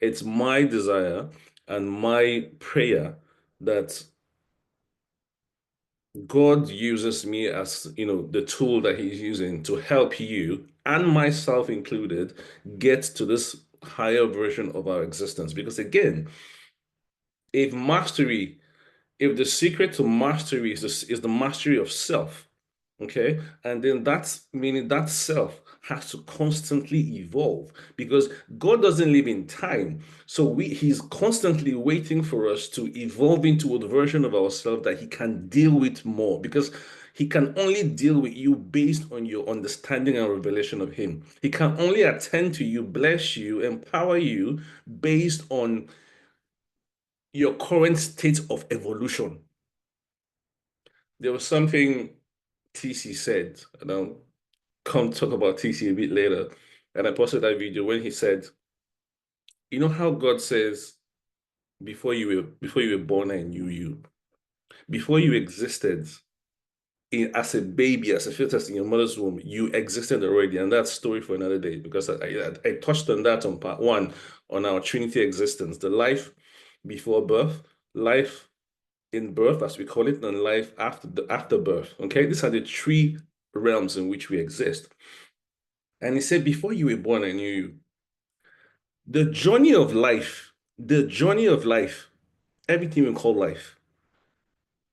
It's my desire and my prayer that God uses me as, the tool that he's using to help you and myself included get to this higher version of our existence. Because again, if mastery, if the secret to mastery is the mastery of self, okay, and then that's meaning that self has to constantly evolve because God doesn't live in time. So he's constantly waiting for us to evolve into a version of ourselves that he can deal with more because he can only deal with you based on your understanding and revelation of him. He can only attend to you, bless you, empower you based on your current state of evolution. There was something TC said, and I'll come talk about TC a bit later. And I posted that video when he said, you know how God says, before you were born, I knew you. Before you existed as a baby, as a fetus in your mother's womb, you existed already. And that's story for another day because I touched on that on part one on our Trinity existence, the life before birth, life in birth, as we call it, and life after birth. Okay, these are the three realms in which we exist. And he said, before you were born, I knew you. The journey of life, the journey of life, everything we call life,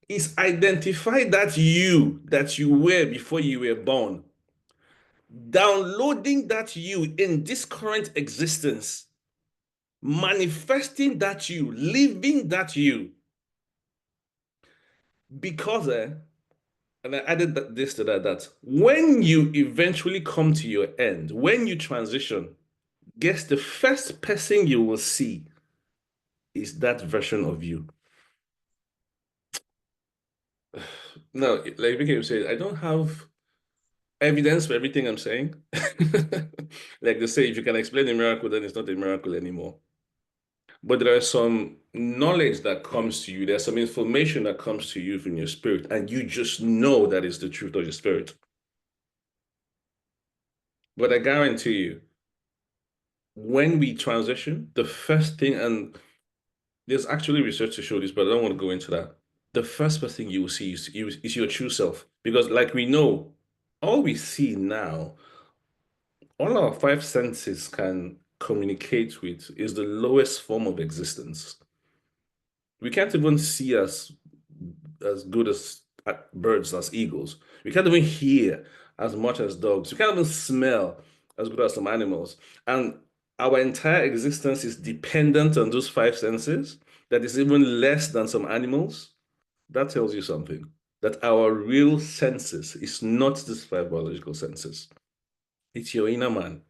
is identify that you were before you were born, downloading that you in this current existence, manifesting that you, living that you. Because and I added this to that when you eventually come to your end, when you transition, guess the first person you will see is that version of you. No, like Vicky said, I don't have evidence for everything I'm saying. Like they say, if you can explain a miracle, then it's not a miracle anymore. But there is some knowledge that comes to you, there's some information that comes to you from your spirit, and you just know that is the truth of your spirit. But I guarantee you, when we transition, the first thing, and there's actually research to show this, but I don't want to go into that. The first person you will see is your true self. Because, like we know, all we see now, all our five senses can communicate with is the lowest form of existence. We can't even see as good as birds, as eagles. We can't even hear as much as dogs. We can't even smell as good as some animals. And our entire existence is dependent on those five senses, that is even less than some animals. That tells you something. That our real senses is not these five biological senses. It's your inner man.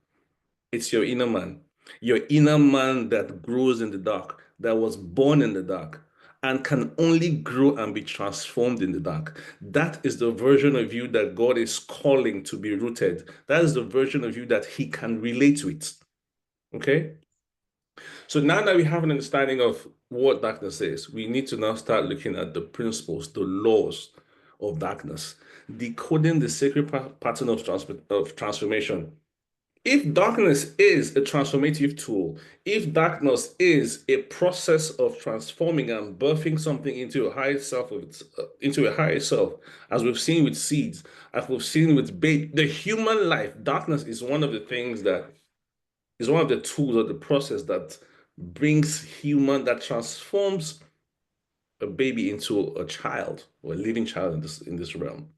It's your inner man. Your inner man that grows in the dark, that was born in the dark, and can only grow and be transformed in the dark. That is the version of you that God is calling to be rooted. That is the version of you that He can relate with. Okay? So now that we have an understanding of what darkness is, we need to now start looking at the principles, the laws of darkness, decoding the sacred pattern of transformation. If darkness is a transformative tool, if darkness is a process of transforming and birthing something into a higher self into a higher self, as we've seen with seeds, as we've seen with the human life, darkness is one of the things that is one of the tools of the process that that transforms a baby into a child or a living child in this realm.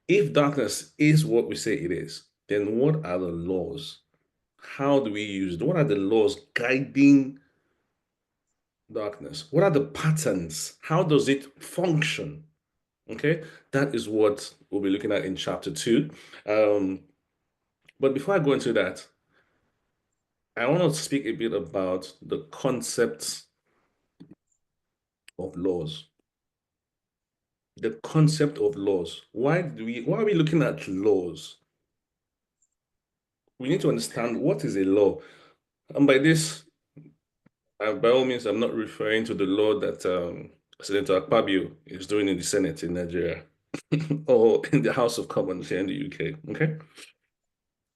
If darkness is what we say it is, then what are the laws? How do we use it? What are the laws guiding darkness? What are the patterns? How does it function? Okay, that is what we'll be looking at in chapter two. Um, but before I go into that, I want to speak a bit about the concepts of laws. The concept of laws. Why are we looking at laws? We need to understand what is a law. And by this, by all means, I'm not referring to the law that Senator Akpabio is doing in the Senate in Nigeria or in the House of Commons here in the UK. Okay.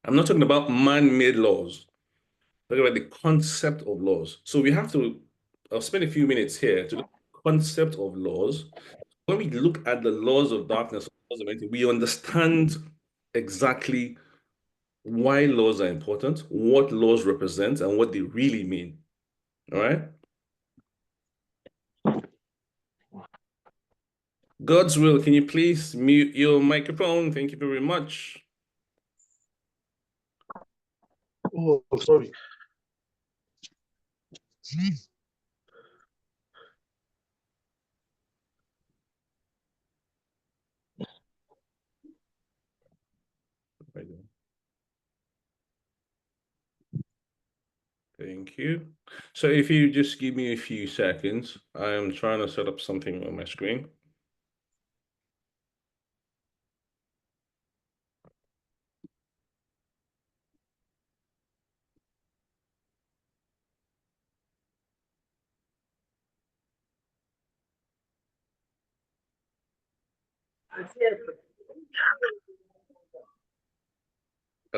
I'm not talking about man-made laws. talking about the concept of laws. So we have to, I'll spend a few minutes here to the concept of laws. When we look at the laws of darkness, we understand exactly why laws are important, what laws represent, and what they really mean. All right? God's will, can you please mute your microphone? Thank you very much. Oh, sorry. Thank you. So if you just give me a few seconds, I am trying to set up something on my screen.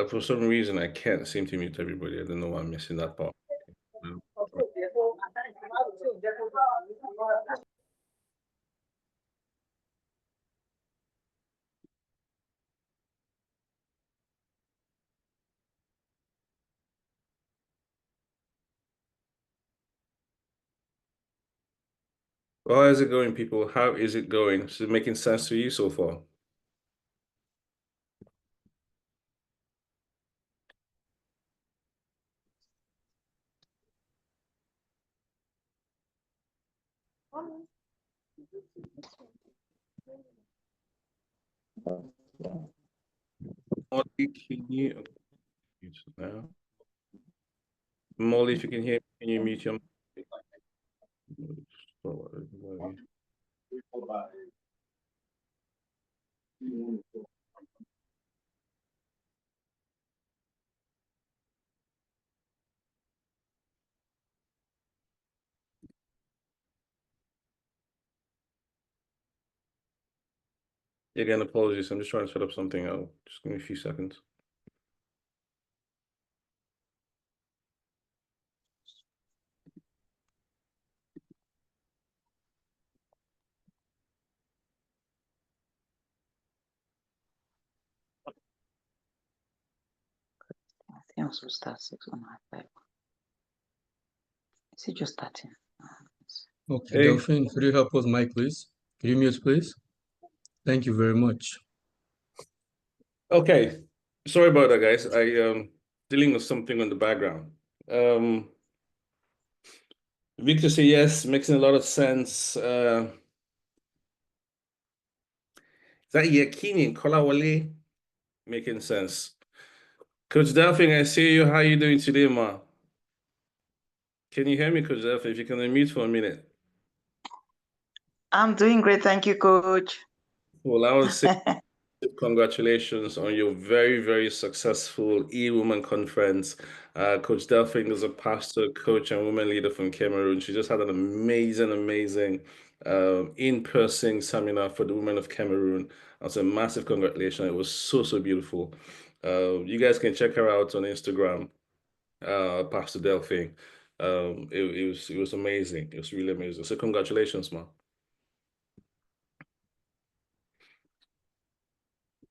For some reason, I can't seem to mute everybody. I don't know why I'm missing that part. Well, how's it going, people? How is it going? Is it making sense to you so far? Molly, can you mute now? Molly, if you can hear me, can you mute your Again, apologies. I'm just trying to set up something else. Just give me a few seconds. I think also start 6 on my 5. Is it just starting? Okay, Hey. Delphine, could you help us, Mike, please? Could you mute, please? Thank you very much. Okay. Sorry about that, guys. I dealing with something on the background. Victor say yes, making a lot of sense. Is that Yakini and Kolawole? Making sense. Coach Delphine, I see you. How you doing today, ma? Can you hear me, Coach Delphine? If you can unmute for a minute. I'm doing great, thank you, Coach. Well, I would say congratulations on your very, very successful E-Woman conference. Coach Delphine is a pastor, coach, and woman leader from Cameroon. She just had an amazing in-person seminar for the women of Cameroon. That's a massive congratulations. It was so beautiful. You guys can check her out on Instagram, Pastor Delphine. It was amazing. It was really amazing. So congratulations, ma.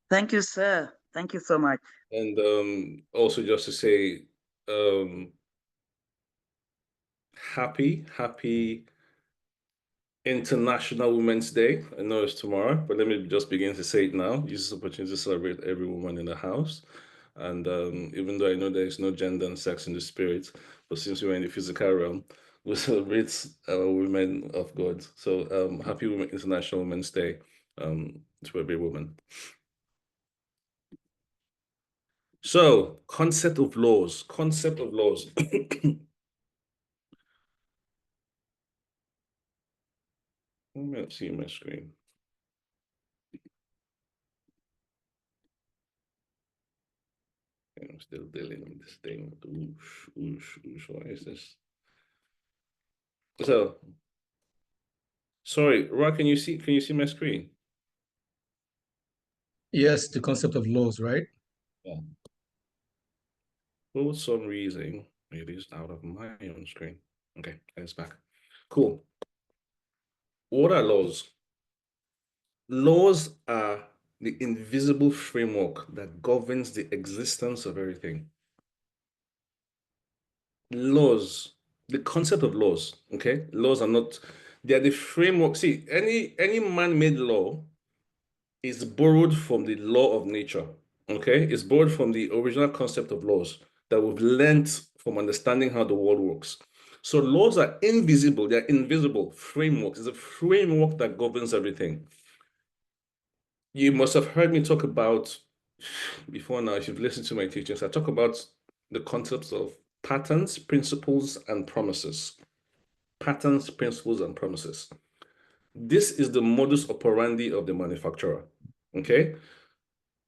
Thank you, sir. Thank you so much. And also just to say, happy International Women's Day. I know it's tomorrow, but let me just begin to say it now. Use this opportunity to celebrate every woman in the house. And even though I know there is no gender and sex in the spirit, but since we're in the physical realm, we celebrate women of God. So happy International Women's Day to every woman. So, concept of laws. Let me see my screen. I'm still dealing with this thing. Oosh, why is this? So, sorry, Rock, can you see my screen? Yes, the concept of laws, right? Yeah. For some reason, It is out of my own screen. Okay, it's back. Cool. What are laws? Laws are the invisible framework that governs the existence of everything. Laws, the concept of laws, okay? Laws are not, they are the framework. See, any man-made law is borrowed from the law of nature, okay? It's borrowed from the original concept of laws that we've learned from understanding how the world works. So laws are invisible, they're invisible frameworks. It's a framework that governs everything. You must have heard me talk about before now, if you've listened to my teachings, I talk about the concepts of patterns, principles, and promises. Patterns, principles, and promises. This is the modus operandi of the manufacturer, okay?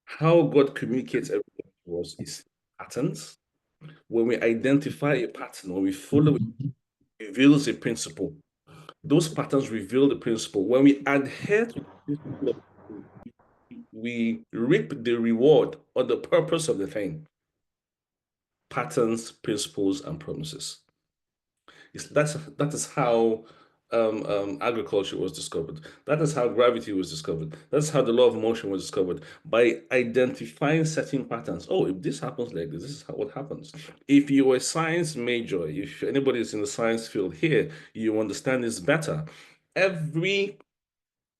How God communicates everything to us is patterns. When we identify a pattern, when we follow it, it reveals a principle. Those patterns reveal the principle. When we adhere to the principle, we reap the reward or the purpose of the thing. Patterns, principles, and promises. That is how agriculture was discovered. That is how gravity was discovered. That's how the law of motion was discovered, by identifying certain patterns. Oh, if this happens like this is what happens. If you were a science major, if anybody is in the science field here, you understand this better. Every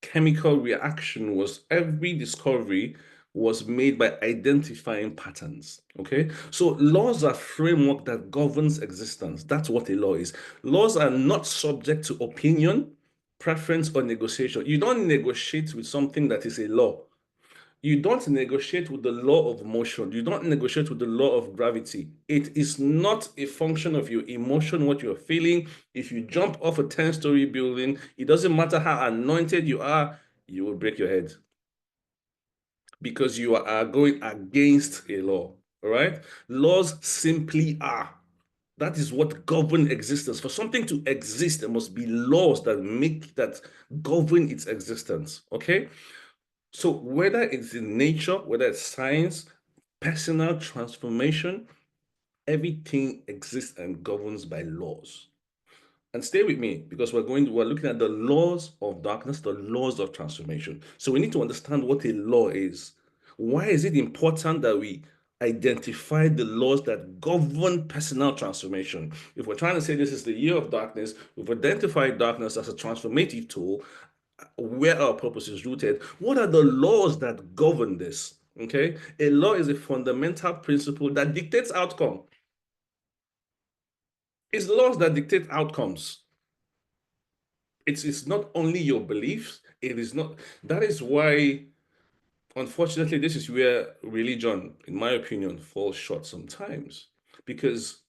chemical reaction every discovery was made by identifying patterns, okay? So laws are framework that governs existence. That's what a law is. Laws are not subject to opinion, preference, or negotiation. You don't negotiate with something that is a law. You don't negotiate with the law of motion. You don't negotiate with the law of gravity. It is not a function of your emotion, what you're feeling. If you jump off a 10-story building, it doesn't matter how anointed you are, you will break your head because you are going against a law. All right? Laws simply are. That is what governs existence. For something to exist, there must be laws that govern its existence. Okay? So whether it's in nature, whether it's science, personal transformation, everything exists and governs by laws. And stay with me because we're looking at the laws of darkness, the laws of transformation. So we need to understand what a law is. Why is it important that we identify the laws that govern personal transformation? If we're trying to say this is the year of darkness, we've identified darkness as a transformative tool where our purpose is rooted. What are the laws that govern this? Okay, a law is a fundamental principle that dictates outcome. It's laws that dictate outcomes. It's not only your beliefs, it is not. That is why, unfortunately, this is where religion, in my opinion, falls short sometimes. Because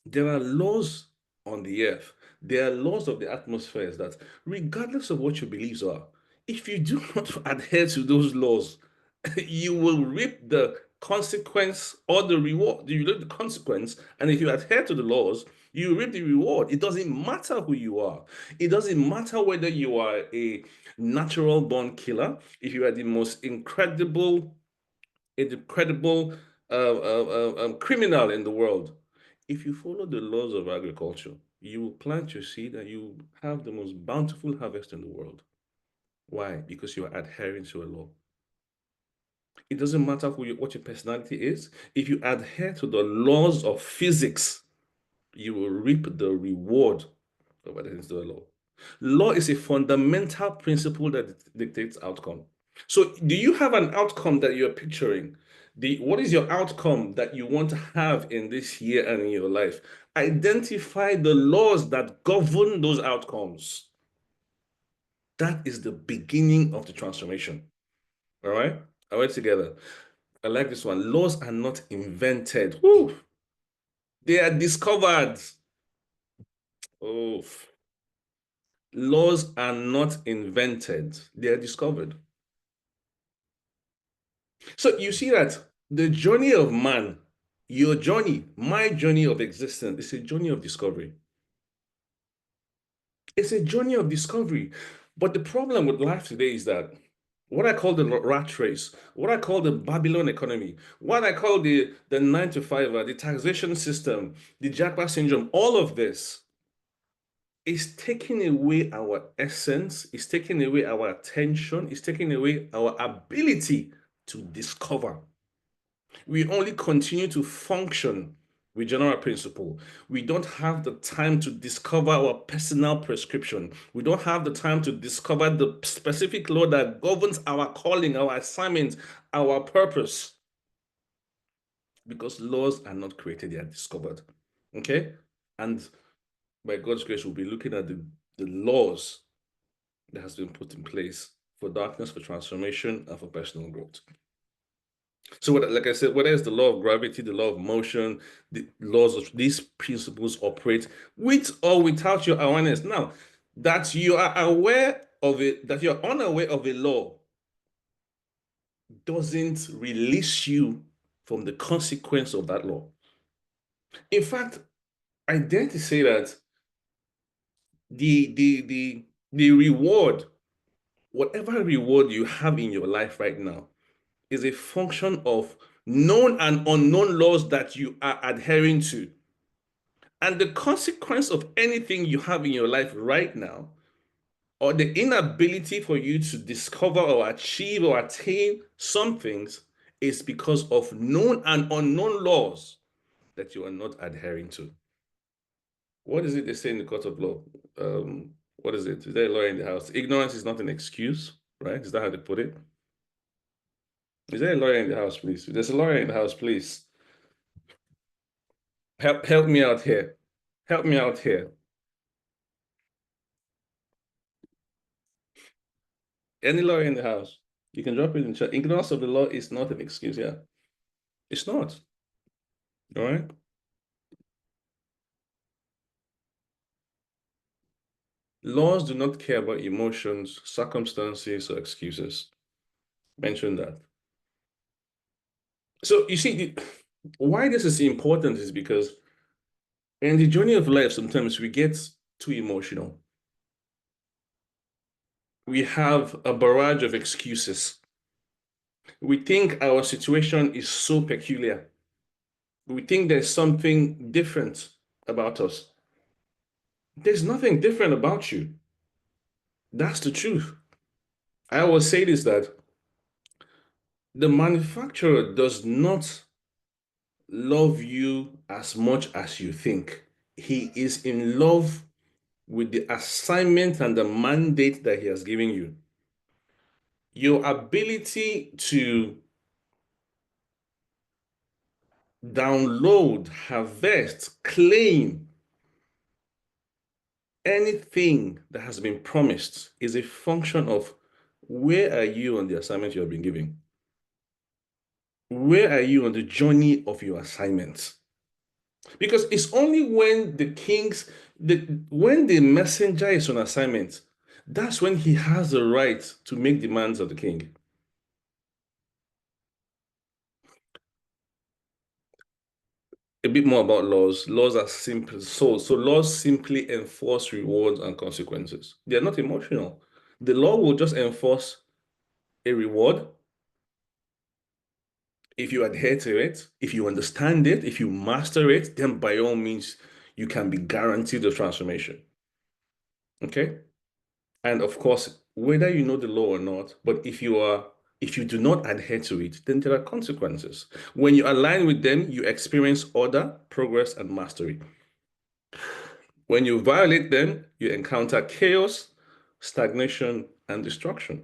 there are laws on the earth, there are laws of the atmospheres that, regardless of what your beliefs are, if you do not adhere to those laws, you will reap the consequence or the reward. You reap the consequence, and if you adhere to the laws, you reap the reward. It doesn't matter who you are. It doesn't matter whether you are a natural born killer, if you are the most incredible criminal in the world. If you follow the laws of agriculture, you will plant your seed and you have the most bountiful harvest in the world. Why? Because you are adhering to a law. It doesn't matter what your personality is. If you adhere to the laws of physics, you will reap the reward of adhering to the law. Law is a fundamental principle that dictates outcome. So do you have an outcome that you're picturing? What is your outcome that you want to have in this year and in your life? Identify the laws that govern those outcomes. That is the beginning of the transformation. All right? All right, together. I like this one. Laws are not invented. Woo! They are discovered. Oh. Laws are not invented. They are discovered. So you see that the journey of man, your journey, my journey of existence, is a journey of discovery. It's a journey of discovery. But the problem with life today is that what I call the rat race, what I call the Babylon economy, what I call the 9 to 5, the taxation system, the Jackpot syndrome, all of this is taking away our essence, is taking away our attention, is taking away our ability to discover. We only continue to function with general principle. We don't have the time to discover our personal prescription. We don't have the time to discover the specific law that governs our calling, our assignment, our purpose. Because laws are not created, they are discovered. Okay? And by God's grace, we'll be looking at the laws that has been put in place for darkness, for transformation, and for personal growth. So, like I said, whether it's the law of gravity, the law of motion, the laws of these principles operate with or without your awareness. Now, that you are aware of it, that you're unaware of a law, doesn't release you from the consequence of that law. In fact, I dare to say that the reward, whatever reward you have in your life right now, is a function of known and unknown laws that you are adhering to. And the consequence of anything you have in your life right now, or the inability for you to discover or achieve or attain some things, is because of known and unknown laws that you are not adhering to. What is it they say in the court of law? What is it? Is there a lawyer in the house? Ignorance is not an excuse, right? Is that how they put it? Is there a lawyer in the house, please? If there's a lawyer in the house, please. Help me out here. Help me out here. Any lawyer in the house, you can drop it in chat. Ignorance of the law is not an excuse, yeah. It's not. All right. Laws do not care about emotions, circumstances, or excuses. Mention that. So you see, why this is important is because in the journey of life, sometimes we get too emotional. We have a barrage of excuses. We think our situation is so peculiar. We think there's something different about us. There's nothing different about you. That's the truth. I always say this, that the manufacturer does not love you as much as you think. He is in love with the assignment and the mandate that he has given you. Your ability to download, harvest, claim anything that has been promised is a function of where are you on the assignment you have been given? Where are you on the journey of your assignment? Because it's only when when the messenger is on assignment, that's when he has the right to make demands of the king. A bit more about laws. Laws are simple. So laws simply enforce rewards and consequences. They're not emotional. The law will just enforce a reward if you adhere to it, if you understand it, if you master it, then by all means, you can be guaranteed the transformation. Okay? And of course, whether you know the law or not, but if you do not adhere to it, then there are consequences. When you align with them, you experience order, progress, and mastery. When you violate them, you encounter chaos, stagnation, and destruction.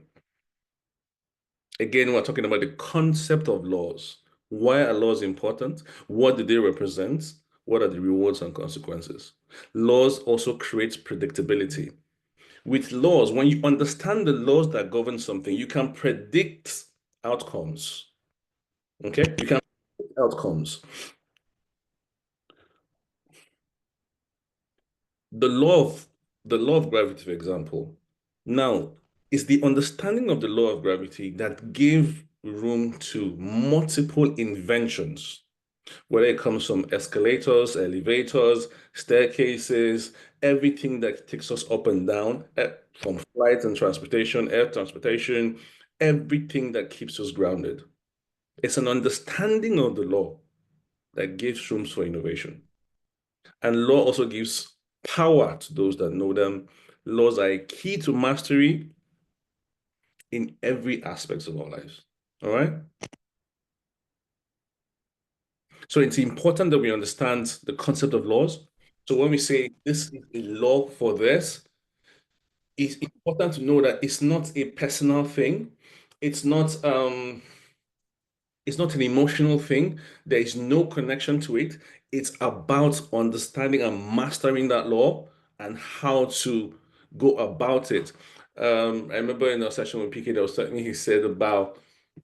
Again, we're talking about the concept of laws. Why are laws important? What do they represent? What are the rewards and consequences? Laws also create predictability. With laws, when you understand the laws that govern something, you can predict outcomes. Okay? You can predict outcomes. The law of gravity, for example. Now, it's the understanding of the law of gravity that gave room to multiple inventions, whether it comes from escalators, elevators, staircases, everything that takes us up and down, from flight and transportation, air transportation, everything that keeps us grounded. It's an understanding of the law that gives room for innovation. And law also gives power to those that know them. Laws are a key to mastery in every aspect of our lives. All right? So it's important that we understand the concept of laws. So when we say this is a law for this, it's important to know that it's not a personal thing. It's not an emotional thing. There is no connection to it. It's about understanding and mastering that law and how to go about it. I remember in a session with PK that was talking, he said about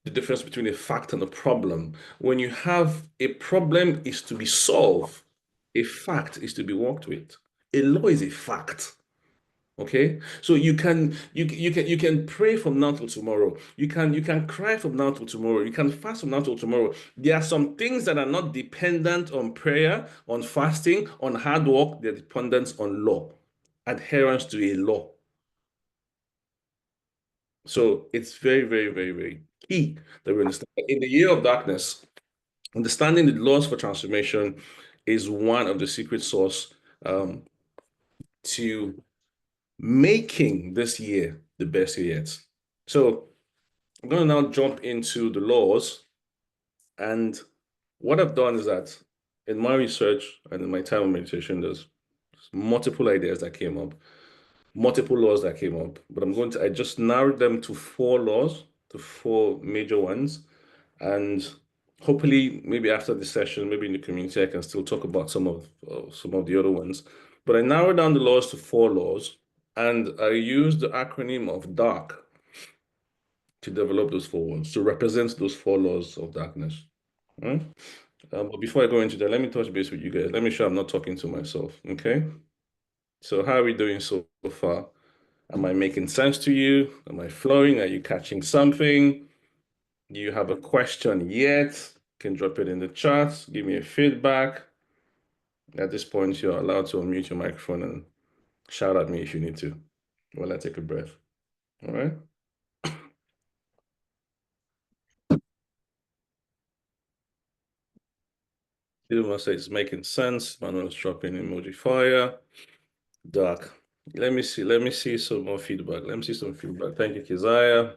the difference between a fact and a problem. When you have a problem is to be solved, a fact is to be worked with. A law is a fact. Okay, so you can pray from now till tomorrow. You can cry from now till tomorrow. You can fast from now till tomorrow. There are some things that are not dependent on prayer, on fasting, on hard work. They're dependent on law, adherence to a law. So it's very, very, very, very key that we understand. In the year of darkness, understanding the laws for transformation is one of the secret sauce to making this year the best year yet. So I'm going to now jump into the laws. And what I've done is that in my research and in my time of meditation, there's multiple ideas that came up, multiple laws that came up. But I just narrowed them to 4 laws, to 4 major ones. And hopefully, maybe after the session, maybe in the community, I can still talk about some of the other ones. But I narrowed down the laws to 4 laws, and I used the acronym of DARK to develop those 4 ones, to represent those 4 laws of darkness. Right? But before I go into that, let me touch base with you guys. Let me sure I'm not talking to myself. Okay. So how are we doing so far? Am I making sense to you? Am I flowing? Are you catching something? Do you have a question yet? Can drop it in the chat. Give me a feedback. At this point, you're allowed to unmute your microphone and shout at me if you need to while I take a breath. All right. Silver says it's making sense. Manuel's dropping emoji fire. Dark. Let me see some more feedback. Let me see some feedback. Thank you, Keziah.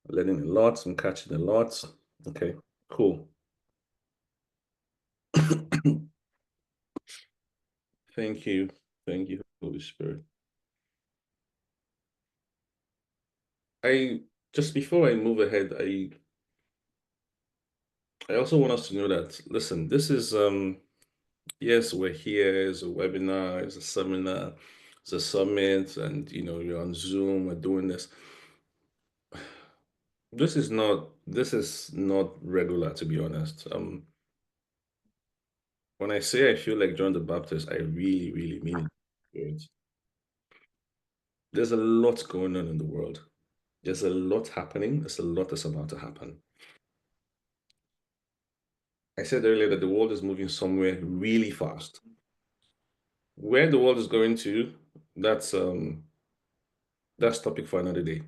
Learning a lot and catching a lot. Okay, cool. Thank you. Thank you, Holy Spirit. Just before I move ahead, I also want us to know that, listen, this is yes, we're here, it's a webinar, it's a seminar, it's a summit, and you're on Zoom, we're doing this. This is not regular, to be honest. When I say I feel like John the Baptist, I really, really mean it. There's a lot going on in the world. There's a lot happening. There's a lot that's about to happen. I said earlier that the world is moving somewhere really fast. Where the world is going to, that's topic for another day.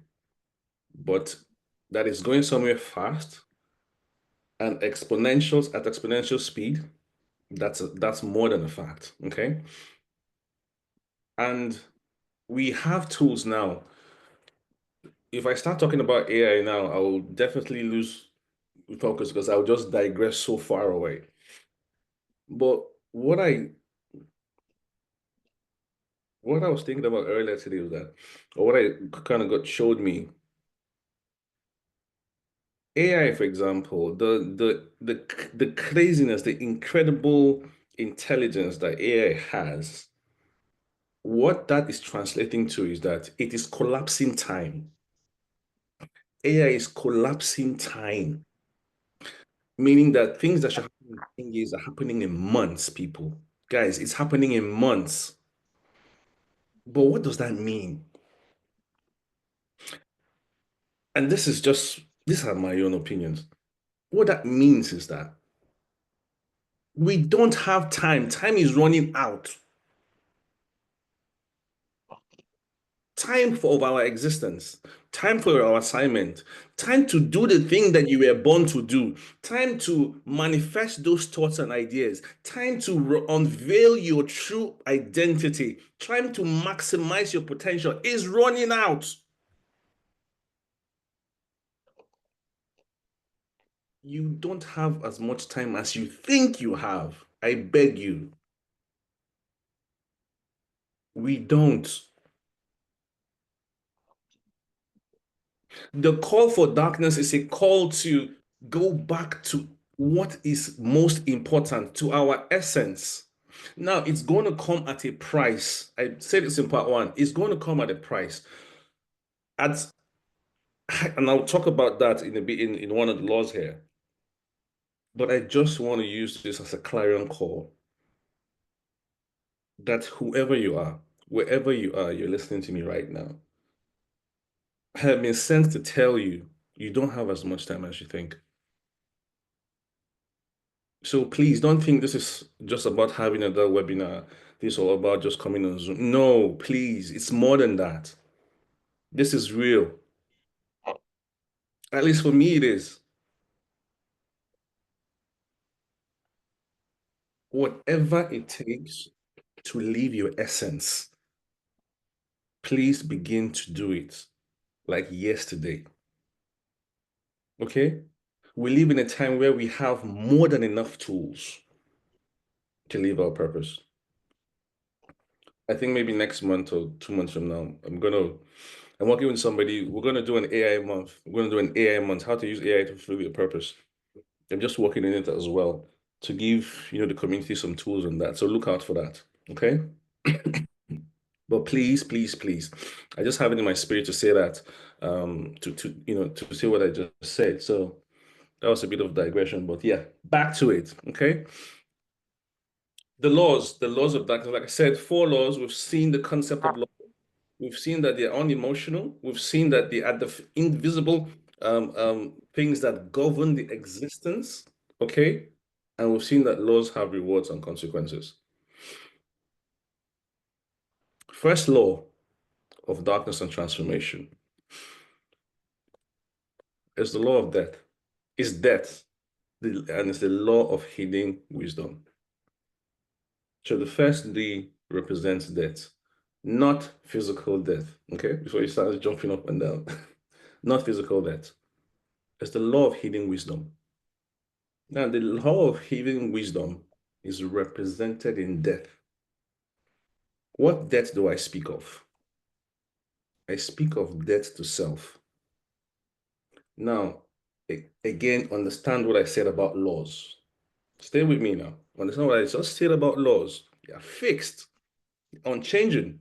But that is going somewhere fast and at exponential speed, that's more than a fact. Okay. And we have tools now. If I start talking about AI now, I will definitely lose focus because I'll just digress so far away. But what I was thinking about earlier today was that, or what I kind of showed me, AI, for example, the craziness, the incredible intelligence that AI has, what that is translating to is that it is collapsing time. AI is collapsing time, meaning that things that should happen in 10 years are happening in months, people. Guys, it's happening in months. But what does that mean? And these are my own opinions. What that means is that we don't have time. Time is running out. time for our existence, time for our assignment, time to do the thing that you were born to do, time to manifest those thoughts and ideas, time to unveil your true identity, time to maximize your potential is running out. You don't have as much time as you think you have. I beg you. We don't. The call for darkness is a call to go back to what is most important, to our essence. Now, it's going to come at a price. I said this in part one. It's going to come at a price. At, and I'll talk about that in a bit in one of the laws here. But I just want to use this as a clarion call that whoever you are, wherever you are, you're listening to me right now, I have been sent to tell you, you don't have as much time as you think. So please don't think this is just about having another webinar. This is all about just coming on Zoom. No, please, it's more than that. This is real. At least for me, it is. Whatever it takes to live your essence, please begin to do it like yesterday. Okay? We live in a time where we have more than enough tools to live our purpose. I think maybe next month or 2 months from now, I'm working with somebody. We're gonna do an AI month. We're gonna do an AI month, how to use AI to fulfill your purpose. I'm just working in it as well to give the community some tools on that. So look out for that. Okay. But please, please, please, I just have it in my spirit to say that, to say what I just said. So that was a bit of digression, but yeah, back to it. Okay. The laws of darkness, like I said, 4 laws. We've seen the concept of law. We've seen that they're unemotional. We've seen that they are the invisible things that govern the existence. Okay. And we've seen that laws have rewards and consequences. First law of darkness and transformation is the law of death. It's death. And it's the law of hidden wisdom. So the first D represents death, not physical death. Okay, before you start jumping up and down, not physical death. It's the law of hidden wisdom. Now, the law of hidden wisdom is represented in death. What death do I speak of? I speak of death to self. Now, again, understand what I said about laws. Stay with me now. Understand what I just said about laws. They are fixed, unchanging.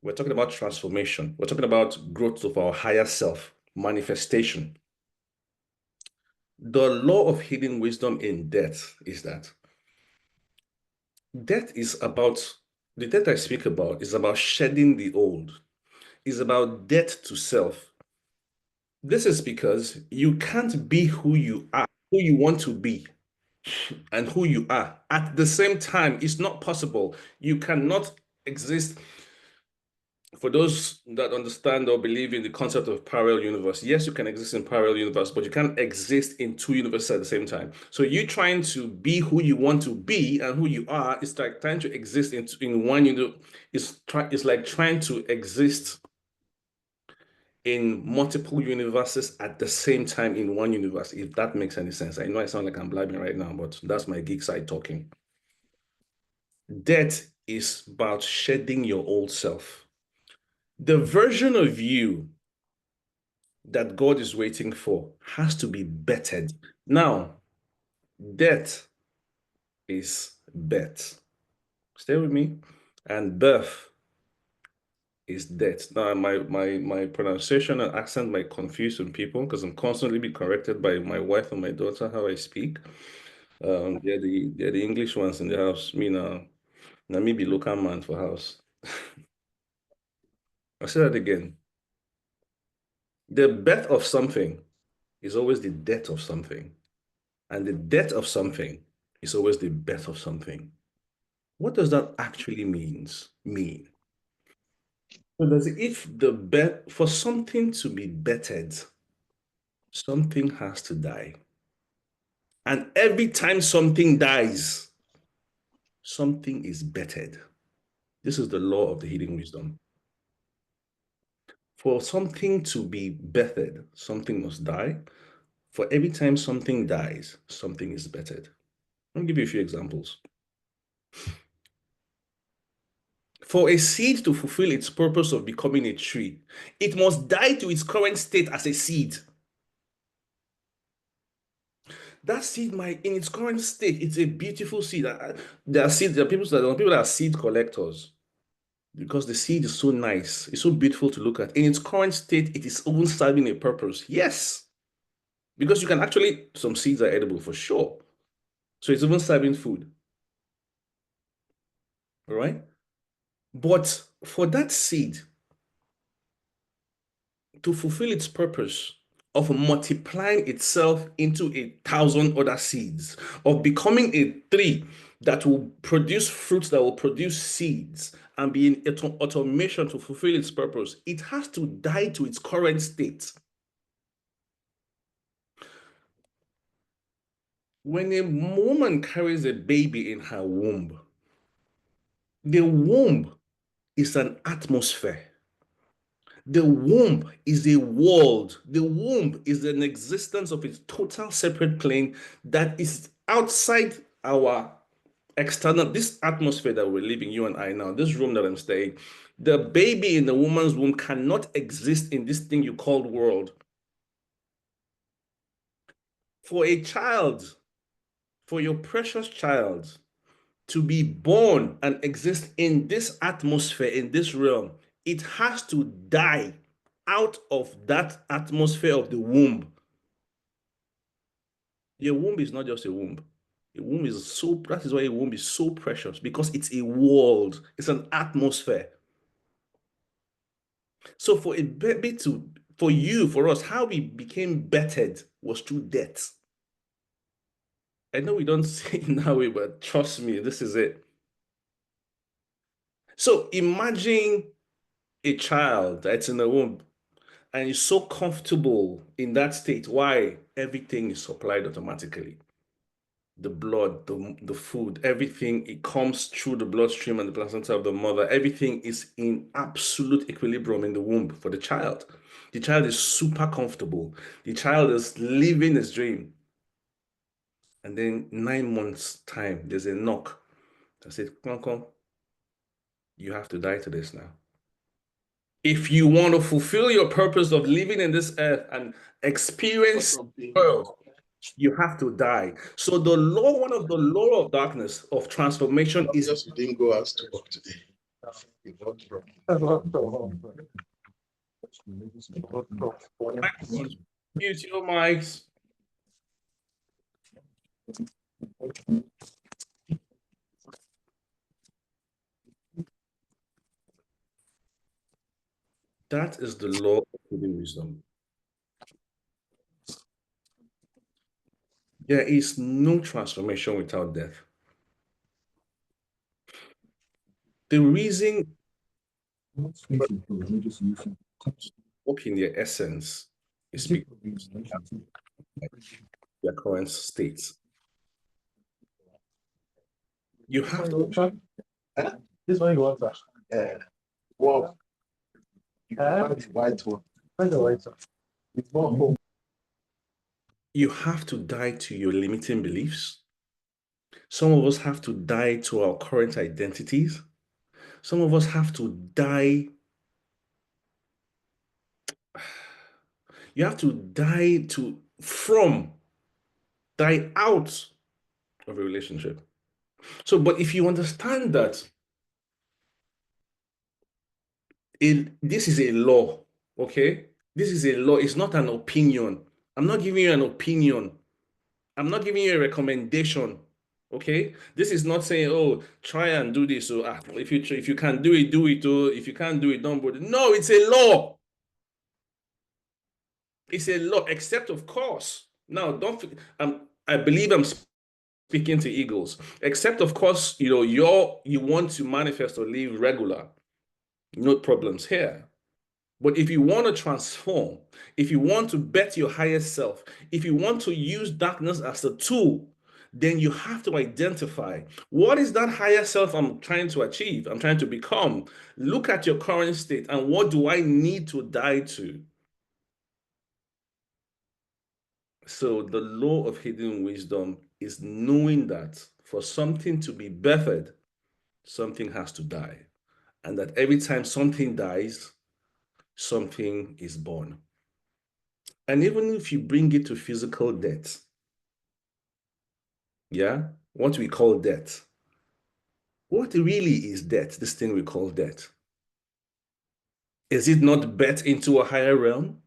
We're talking about transformation. We're talking about growth of our higher self, manifestation. The law of hidden wisdom in death is that death is about, the death I speak about is about shedding the old, is about death to self. This is because you can't be who you are, who you want to be, and who you are at the same time. It's not possible. You cannot exist. For those that understand or believe in the concept of parallel universe, yes, you can exist in parallel universe, but you can't exist in 2 universes at the same time. So you trying to be who you want to be and who you are, it's like trying to exist in one universe. It's like trying to exist in multiple universes at the same time in one universe, if that makes any sense. I know I sound like I'm blabbing right now, but that's my geek side talking. Death is about shedding your old self. The version of you that God is waiting for has to be bettered. Now, death is birth. Stay with me. And birth is death. Now, my pronunciation and accent might confuse some people because I'm constantly being corrected by my wife and my daughter how I speak. They're the English ones in the house. Me now me be local man for house. I'll say that again. The birth of something is always the death of something. And the death of something is always the birth of something. What does that actually mean? So for something to be bettered, something has to die. And every time something dies, something is bettered. This is the law of the hidden wisdom. For something to be bettered, something must die. For every time something dies, something is bettered. I'll give you a few examples. For a seed to fulfill its purpose of becoming a tree, it must die to its current state as a seed. That seed might, in its current state, it's a beautiful seed. There are people that are seed collectors because the seed is so nice, it's so beautiful to look at. In its current state, it is even serving a purpose. Yes, because you can actually, some seeds are edible for sure. So it's even serving food. All right. But for that seed to fulfill its purpose of multiplying itself into 1,000 other seeds, of becoming a tree that will produce fruits, that will produce seeds, and be in automation to fulfill its purpose, it has to die to its current state. When a woman carries a baby in her womb, the womb is an atmosphere. The womb is a world. The womb is an existence of its total separate plane that is outside our external, this atmosphere that we're living, you and I now, this room that I'm staying. The baby in the woman's womb cannot exist in this thing you call world. For a child, for your precious child to be born and exist in this atmosphere, in this realm, it has to die out of that atmosphere of the womb. Your womb is not just a womb. That is why a womb is so precious, because it's a world, it's an atmosphere. So for a baby for us, how we became bettered was through death. I know we don't say it that way, but trust me, this is it. So imagine a child that's in the womb and is so comfortable in that state. Why? Everything is supplied automatically. The blood, the food, everything, it comes through the bloodstream and the placenta of the mother. Everything is in absolute equilibrium in the womb for the child. The child is super comfortable. The child is living his dream. And then 9 months' time, there's a knock. I said, come, you have to die to this now. If you want to fulfill your purpose of living in this earth and experience the world, you have to die. So one of the law of darkness of transformation is Yes, you didn't go out to work today. mute your mics. That is the law of hidden wisdom. There is no transformation without death. The reason walk in their essence is because their current states. You have to. This one you want that? Wow. You can find the white one. Find the white one. It's more home. You have to die to your limiting beliefs. Some of us have to die to our current identities. Some of us have to die. You have to die die out of a relationship. So, but if you understand that this is a law, okay? This is a law. It's not an opinion. I'm not giving you an opinion. I'm not giving you a recommendation. Okay, this is not saying, oh, try and do this. So if you can do it, do it. Or if you can't do it, don't. But no, it's a law. It's a law, except of course. Now, I believe I'm speaking to eagles. Except of course, you want to manifest or live regular. No problems here. But if you want to transform, if you want to bet your highest self, if you want to use darkness as a tool, then you have to identify what is that higher self I'm trying to achieve, I'm trying to become. Look at your current state and what do I need to die to? So the law of hidden wisdom is knowing that for something to be birthed, something has to die. And that every time something dies, something is born. And even if you bring it to physical death, yeah, what we call death, what really is death, this thing we call death? Is it not birth into a higher realm?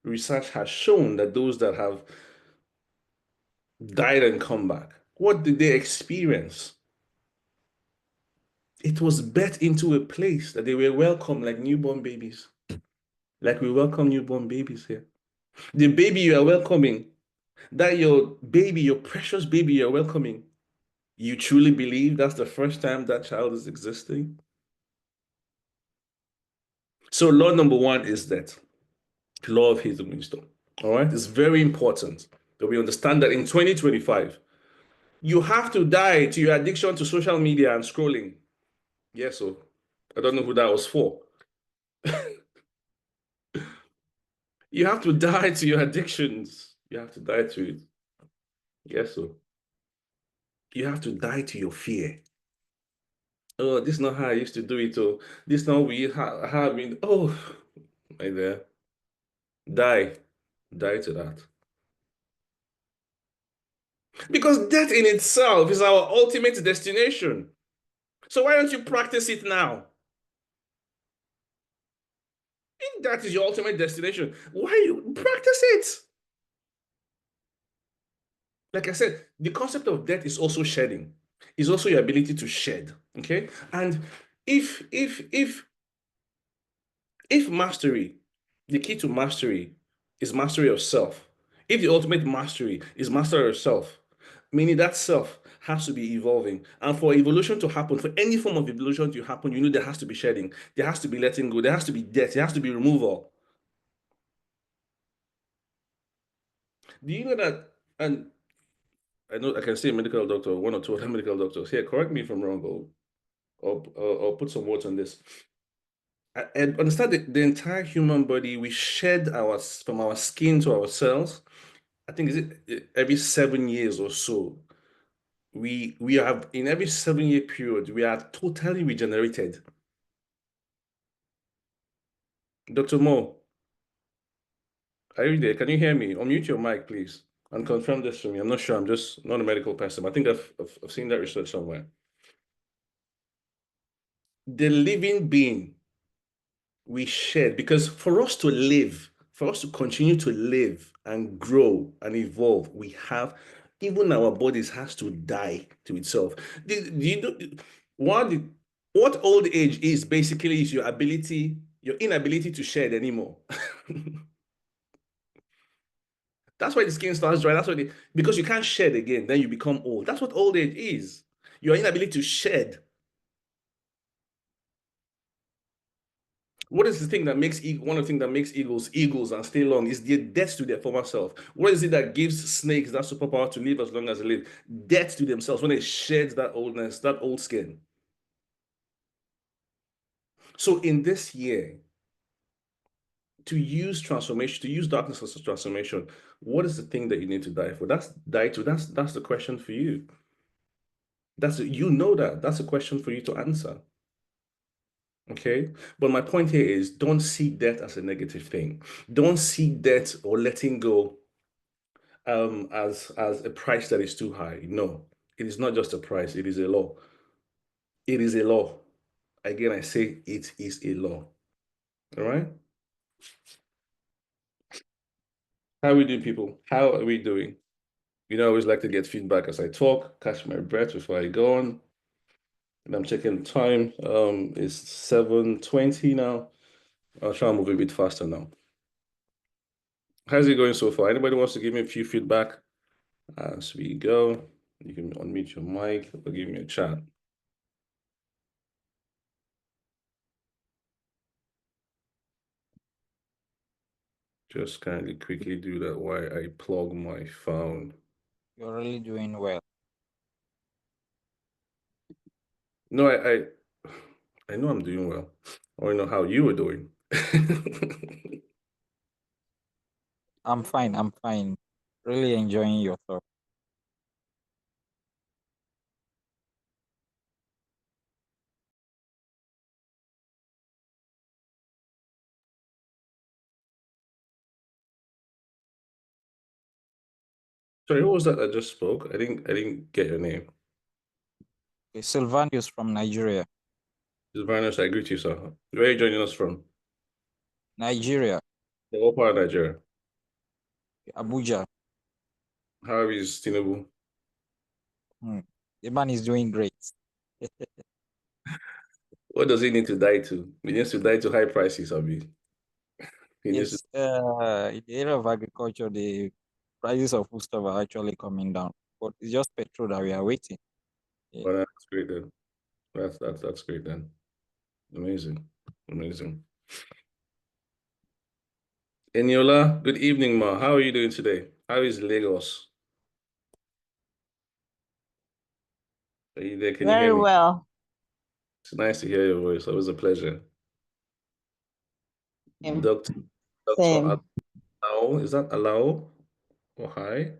Research has shown that those that have died and come back, what did they experience? It was birthed into a place that they were welcome like newborn babies, like we welcome newborn babies here. The baby you are welcoming, that your baby, your precious baby you're welcoming, you truly believe that's the first time that child is existing? So law number one is that law of hidden wisdom. All right, it's very important that we understand that in 2025, you have to die to your addiction to social media and scrolling. Yes, so I don't know who that was for. You have to die to your addictions. You have to die to it. Yes, so you have to die to your fear. Oh, this is not how I used to do it. Oh, this is not how I've been. Oh, my dear. Die. Die to that. Because death in itself is our ultimate destination. So why don't you practice it now? If that is your ultimate destination, why you practice it? Like I said, the concept of death is also shedding. Is also your ability to shed. Okay. And if if if if mastery, the key to mastery is mastery of self. If the ultimate mastery is mastery of self, meaning that self has to be evolving. And for evolution to happen, for any form of evolution to happen, you know there has to be shedding, there has to be letting go, there has to be death, there has to be removal. Do you know that? And I know I can say a medical doctor, one or two other medical doctors. Here, correct me if I'm wrong, or put some words on this. I understand that the entire human body, we shed from our skin to our cells. I think is it every 7 years or so. We have in every 7 year period, we are totally regenerated. Dr. Mo, are you there? Can you hear me? Unmute your mic, please, and confirm this for me. I'm not sure. I'm just not a medical person. I think I've seen that research somewhere. The living being we shed, because for us to live, for us to continue to live and grow and evolve, we have, even our bodies has to die to itself. Do you know what old age is basically is your inability to shed anymore. That's why the skin starts dry. Because you can't shed again, then you become old. That's what old age is. Your inability to shed. What is the thing that makes one of the things that makes eagles and stay long is their death to their former self. What is it that gives snakes that superpower to live as long as they live? Death to themselves when they shed that oldness, that old skin. So in this year, to use transformation, to use darkness as a transformation, what is the thing that you need to die for? That's the question for you. That's a question for you to answer. Okay. But my point here is don't see death as a negative thing. Don't see death or letting go as a price that is too high. No, it is not just a price, it is a law. It is a law. Again, I say it is a law. All right. How are we doing, people? How are we doing? I always like to get feedback as I talk, catch my breath before I go on. And I'm checking the time. It's 7:20 now. I'll try and move a bit faster now. How's it going so far? Anybody wants to give me a few feedback as we go? You can unmute your mic or give me a chat. Just kindly quickly do that while I plug my phone. You're really doing well. No, I know I'm doing well. I want to know how you were doing. I'm fine. I'm fine. Really enjoying your talk. Sorry, what was that I just spoke? I didn't get your name. Okay, Sylvanus from Nigeria. Silvanus, I greet you, sir. Where are you joining us from? Nigeria, The what part of Nigeria? Abuja. How is Tinubu? Hmm. The man is doing great. What does he need to die to? He needs to die to high prices, Abi. He needs to, Yes, in the area of agriculture, the prices of foodstuff are actually coming down. But it's just petrol that we are waiting. Yeah. well, that's great then. That's great then. Amazing. Amazing. Eniola, good evening, ma. How are you doing today? How is Lagos? Are you there? Can you hear Very me? well. It's nice to hear your voice. Always a pleasure. Same. Dr. Same. Alao, is that Alao? Oh, hi.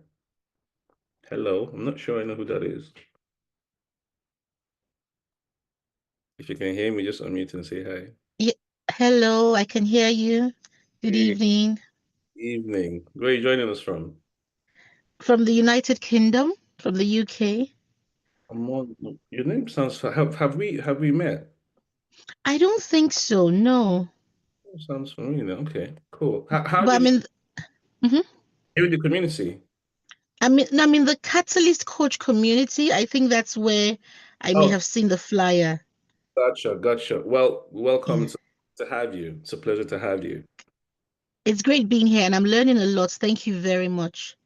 Hello. I'm not sure I know who that is. If you can hear me, just unmute and say hi. Yeah. Hello, I can hear you. Good Good evening. evening. Where are you joining us from? From the United Kingdom, from the UK. Your name sounds. Have we met? I don't think so, no. Sounds familiar. Okay, cool. How But did you mhm. hear the community? I'm in the Catalyst coach community. I think that's where I may Oh, have seen the flyer. gotcha. Well, welcome Yeah. to have you. It's a pleasure to have you. It's great being here and I'm learning a lot. Thank you very much.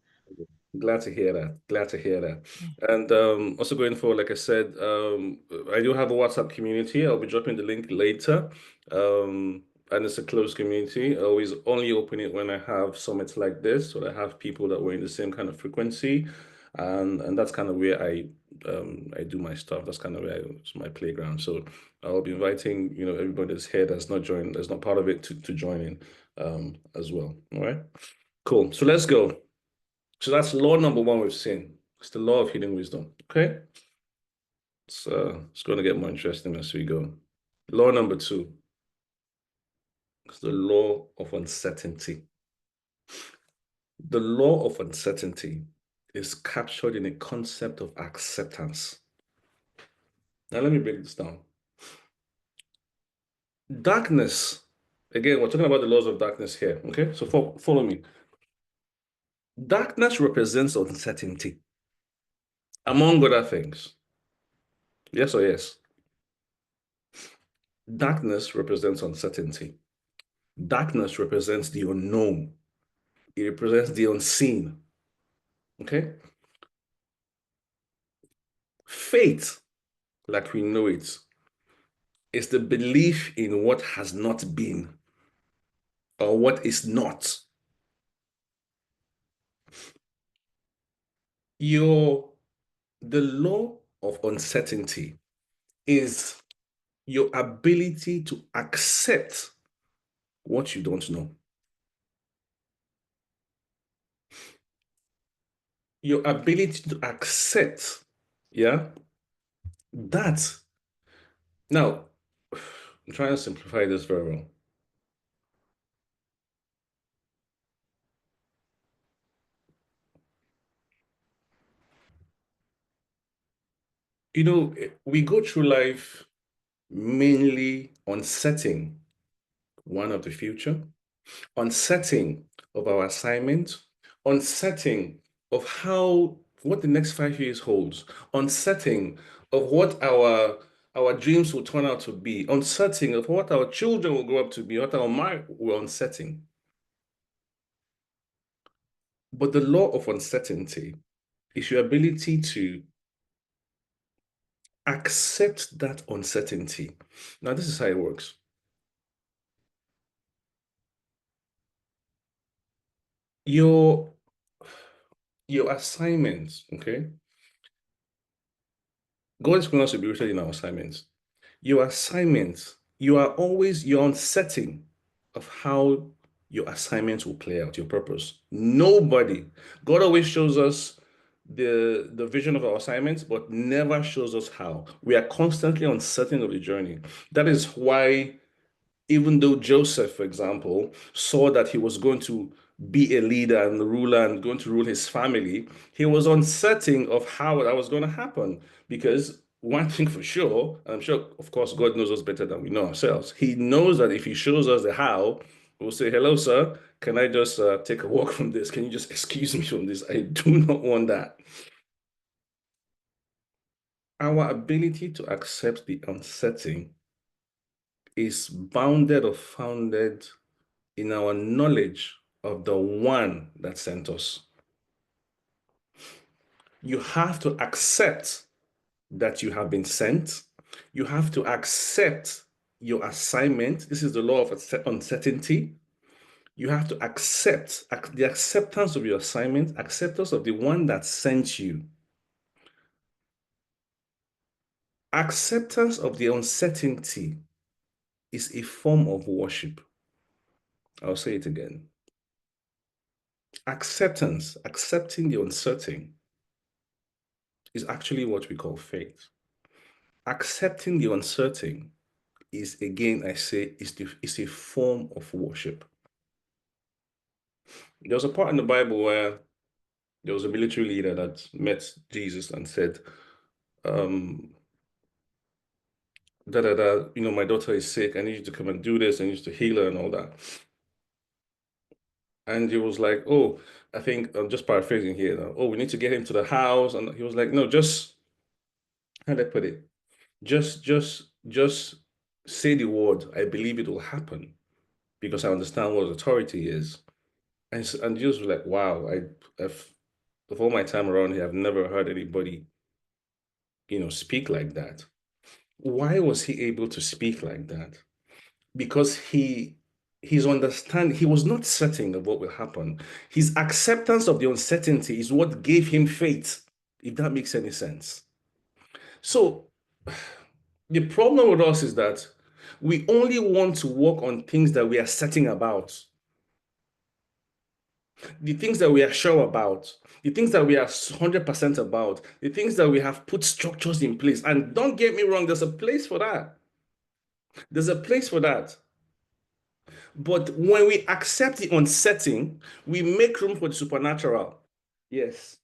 Glad to hear that. Glad to hear that. And also going forward, like I said, I do have a WhatsApp community. I'll be dropping the link later. And it's a closed community. I always only open it when I have summits like this, so I have people that were in the same kind of frequency. And that's kind of where I do my stuff. That's kind of where it's my playground. So I'll be inviting, everybody that's here that's not joined, that's not part of it to join in as well. All right. Cool. So let's go. So that's law number one we've seen. It's the law of hidden wisdom. Okay. It's going to get more interesting as we go. Law number two is the law of uncertainty. The law of uncertainty is captured in a concept of acceptance. Now, let me break this down. Darkness, again, we're talking about the laws of darkness here. Okay. So follow me. Darkness represents uncertainty, among other things. Yes or yes? Darkness represents uncertainty. Darkness represents the unknown. It represents the unseen. Okay? Faith, like we know it, is the belief in what has not been or what is not. The law of uncertainty is your ability to accept what you don't know. Your ability to accept, yeah, that. Now, I'm trying to simplify this very well. We go through life mainly uncertain, one, of the future, uncertain of our assignment, uncertain of what the next 5 years holds, uncertain of what our dreams will turn out to be, uncertain of what our children will grow up to be, what our mind will uncertain. But the law of uncertainty is your ability to accept that uncertainty. Now, this is how it works. your assignments, okay? God is going us to be rooted in our assignments. Your assignments, you're on setting of how your assignments will play out, your purpose. Nobody, God always shows us the vision of our assignments, but never shows us how. We are constantly uncertain of the journey. That is why, even though Joseph, for example, saw that he was going to be a leader and a ruler and going to rule his family, he was uncertain of how that was going to happen. Because one thing for sure, and I'm sure, of course, God knows us better than we know ourselves. He knows that if he shows us the how, we'll say, hello, sir, can I just take a walk from this? Can you just excuse me from this? I do not want that. Our ability to accept the uncertain is bounded or founded in our knowledge of the one that sent us. You have to accept that you have been sent. You have to accept your assignment. This is the law of uncertainty. You have to accept the acceptance of your assignment, acceptance of the one that sent you. Acceptance of the uncertainty is a form of worship. I'll say it again. Accepting the uncertain is actually what we call faith. Accepting the uncertain is, again, I say, is a form of worship. There was a part in the Bible where there was a military leader that met Jesus and said, my daughter is sick. I need you to come and do this. I need you to heal her and all that. And he was like, oh, I think I'm just paraphrasing here. Oh, we need to get him to the house. And he was like, no, just, how do I put it? Just say the word. I believe it will happen because I understand what authority is. And Jesus was like, wow, of all my time around here, I've never heard anybody, speak like that. Why was he able to speak like that? Because he was not certain of what will happen. His acceptance of the uncertainty is what gave him faith, if that makes any sense. So the problem with us is that we only want to work on things that we are certain about. The things that we are sure about, the things that we are 100% about, the things that we have put structures in place. And don't get me wrong, there's a place for that. There's a place for that. But when we accept the uncertain, we make room for the supernatural. Yes,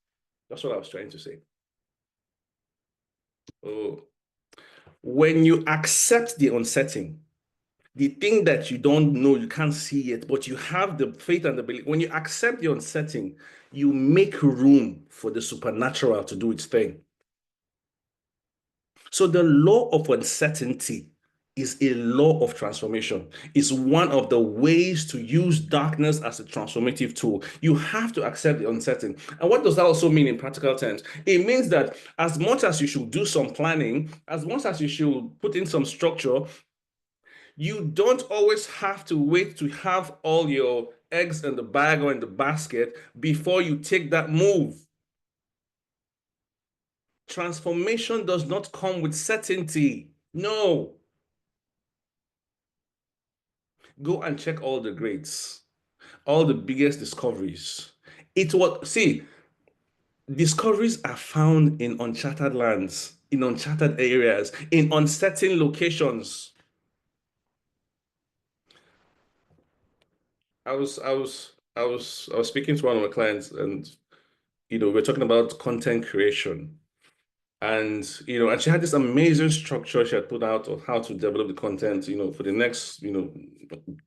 that's what I was trying to say. Oh, when you accept the uncertain, the thing that you don't know, you can't see yet, but you have the faith and the belief. When you accept the uncertain, you make room for the supernatural to do its thing. So the law of uncertainty is a law of transformation. It's one of the ways to use darkness as a transformative tool. You have to accept the uncertain. And what does that also mean in practical terms? It means that as much as you should do some planning, as much as you should put in some structure, you don't always have to wait to have all your eggs in the bag or in the basket before you take that move. Transformation does not come with certainty. No. Go and check all the greats, all the biggest discoveries. Discoveries are found in uncharted lands, in uncharted areas, in uncertain locations. I was speaking to one of my clients, and we're talking about content creation. And and she had this amazing structure she had put out of how to develop the content, for the next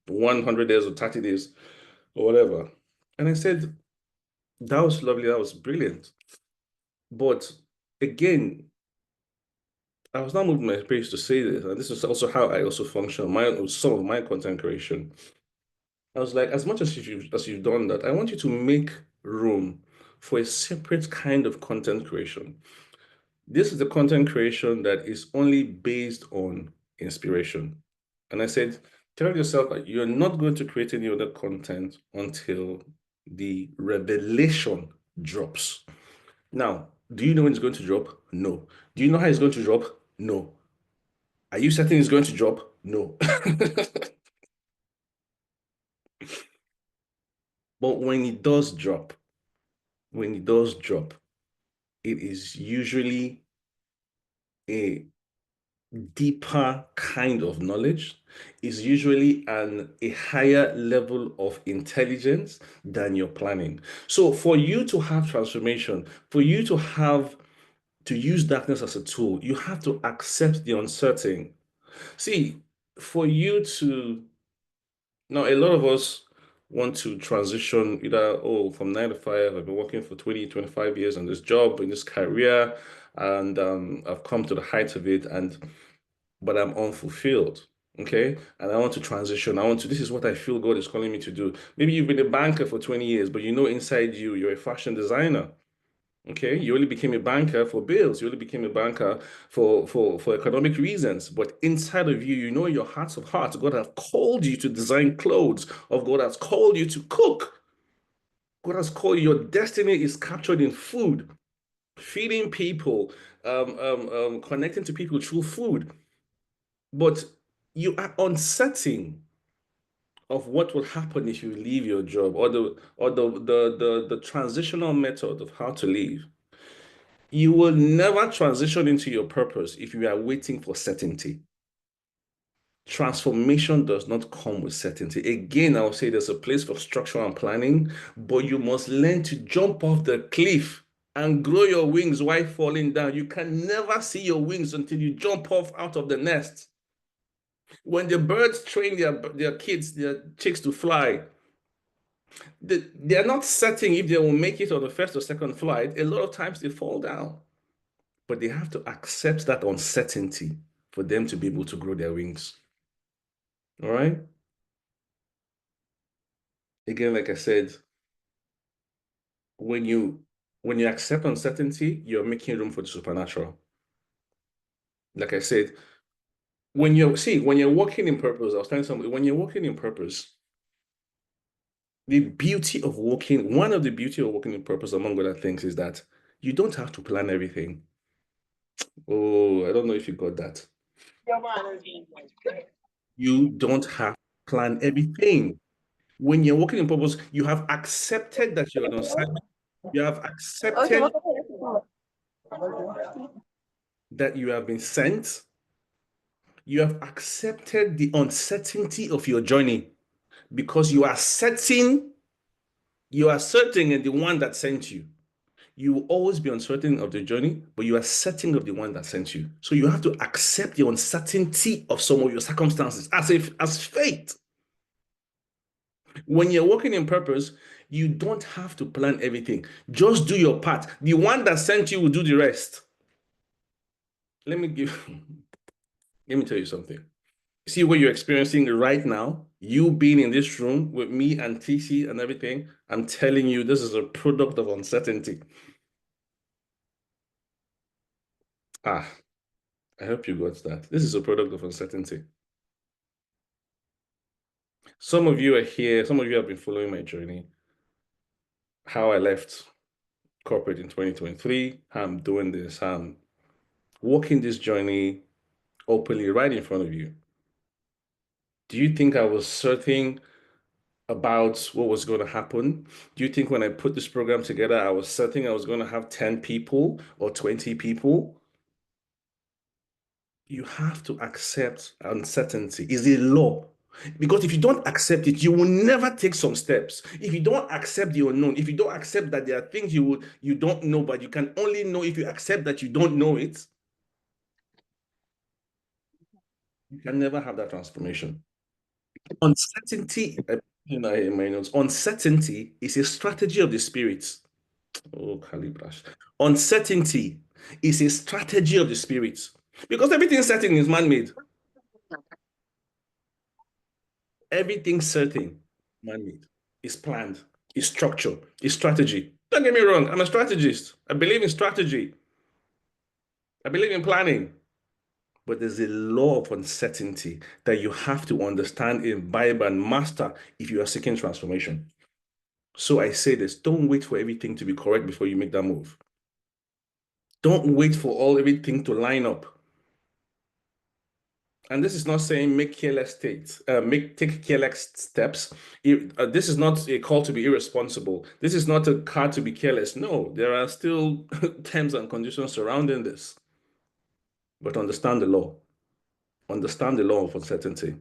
100 days or 30 days or whatever. And I said, that was lovely, that was brilliant. But again, I was not moving my page to say this, and this is also how I also function, some of my content creation. I was like, as much as you've done that, I want you to make room for a separate kind of content creation. This is the content creation that is only based on inspiration. And I said, tell yourself that you're not going to create any other content until the revelation drops. Now, do you know when it's going to drop? No. Do you know how it's going to drop? No. Are you certain it's going to drop? No. But when it does drop, it is usually a deeper kind of knowledge, is usually a higher level of intelligence than you're planning. So for you to have transformation, for you to use darkness as a tool, you have to accept the uncertain. See, for you to now, a lot of us want to transition either, oh, from 9 to 5, I've been working for 20, 25 years on this job, in this career, and I've come to the height of it, but I'm unfulfilled. Okay. And I want to transition. This is what I feel God is calling me to do. Maybe you've been a banker for 20 years, but you know inside you, you're a fashion designer. Okay, you only became a banker for bills. You only became a banker for economic reasons. But inside of you, you know in your hearts of hearts, God has called you to design clothes, or God has called you to cook. God has called you. Your destiny is captured in food, feeding people, connecting to people through food. But you are uncertain of what will happen if you leave your job, or the transitional method of how to leave. You will never transition into your purpose if you are waiting for certainty. Transformation does not come with certainty. Again, I will say there's a place for structure and planning, but you must learn to jump off the cliff and grow your wings while falling down. You can never see your wings until you jump off out of the nest. When the birds train their kids, their chicks to fly, they're not certain if they will make it on the first or second flight. A lot of times they fall down. But they have to accept that uncertainty for them to be able to grow their wings. All right? Again, like I said, when you accept uncertainty, you're making room for the supernatural. Like I said, when you're walking in purpose, I was telling somebody, when you're walking in purpose, one of the beauty of walking in purpose, among other things, is that you don't have to plan everything. Oh, I don't know if you got that. You don't have to plan everything. When you're walking in purpose, you have accepted that you're on assignment. You have accepted that you have been sent. You have accepted the uncertainty of your journey because you are certain in the one that sent you. You will always be uncertain of the journey, but you are certain of the one that sent you. So you have to accept the uncertainty of some of your circumstances as faith. When you're working in purpose, you don't have to plan everything. Just do your part. The one that sent you will do the rest. Let me tell you something. See what you're experiencing right now, you being in this room with me and TC and everything, I'm telling you, this is a product of uncertainty. I hope you got that. This is a product of uncertainty. Some of you are here, some of you have been following my journey, how I left corporate in 2023, how I'm doing this, how I'm walking this journey openly right in front of you. Do you think I was certain about what was going to happen? Do you think when I put this program together, I was certain I was going to have 10 people or 20 people? You have to accept uncertainty. It's a law. Because if you don't accept it, you will never take some steps. If you don't accept the unknown, if you don't accept that there are things you don't know, but you can only know if you accept that you don't know it, you can never have that transformation. Uncertainty, in my notes, uncertainty is a strategy of the spirit. Oh, Calibrash. Uncertainty is a strategy of the spirit because everything certain is man-made. Everything certain, man-made, is planned, is structured, is strategy. Don't get me wrong, I'm a strategist. I believe in strategy. I believe in planning. But there's a law of uncertainty that you have to understand, imbibe, and master if you are seeking transformation. So I say this, don't wait for everything to be correct before you make that move. Don't wait for everything to line up. And this is not saying make careless take careless steps. This is not a call to be irresponsible. This is not a call to be careless. No, there are still terms and conditions surrounding this. But understand the law. Understand the law of uncertainty.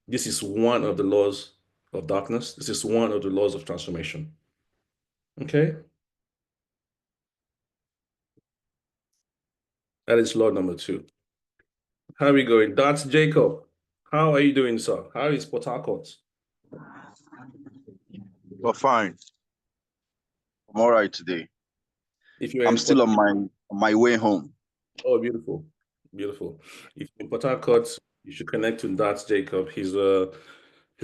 This is one of the laws of darkness. This is one of the laws of transformation. Okay? That is law number 2. How are we going? That's Jacob. How are you doing, sir? How is Port Harcourt? Well, fine. I'm all right today. If you're I'm in still on my way home. Oh, beautiful. Beautiful. If you're in Port Harcourt, you should connect to That's Jacob. He's an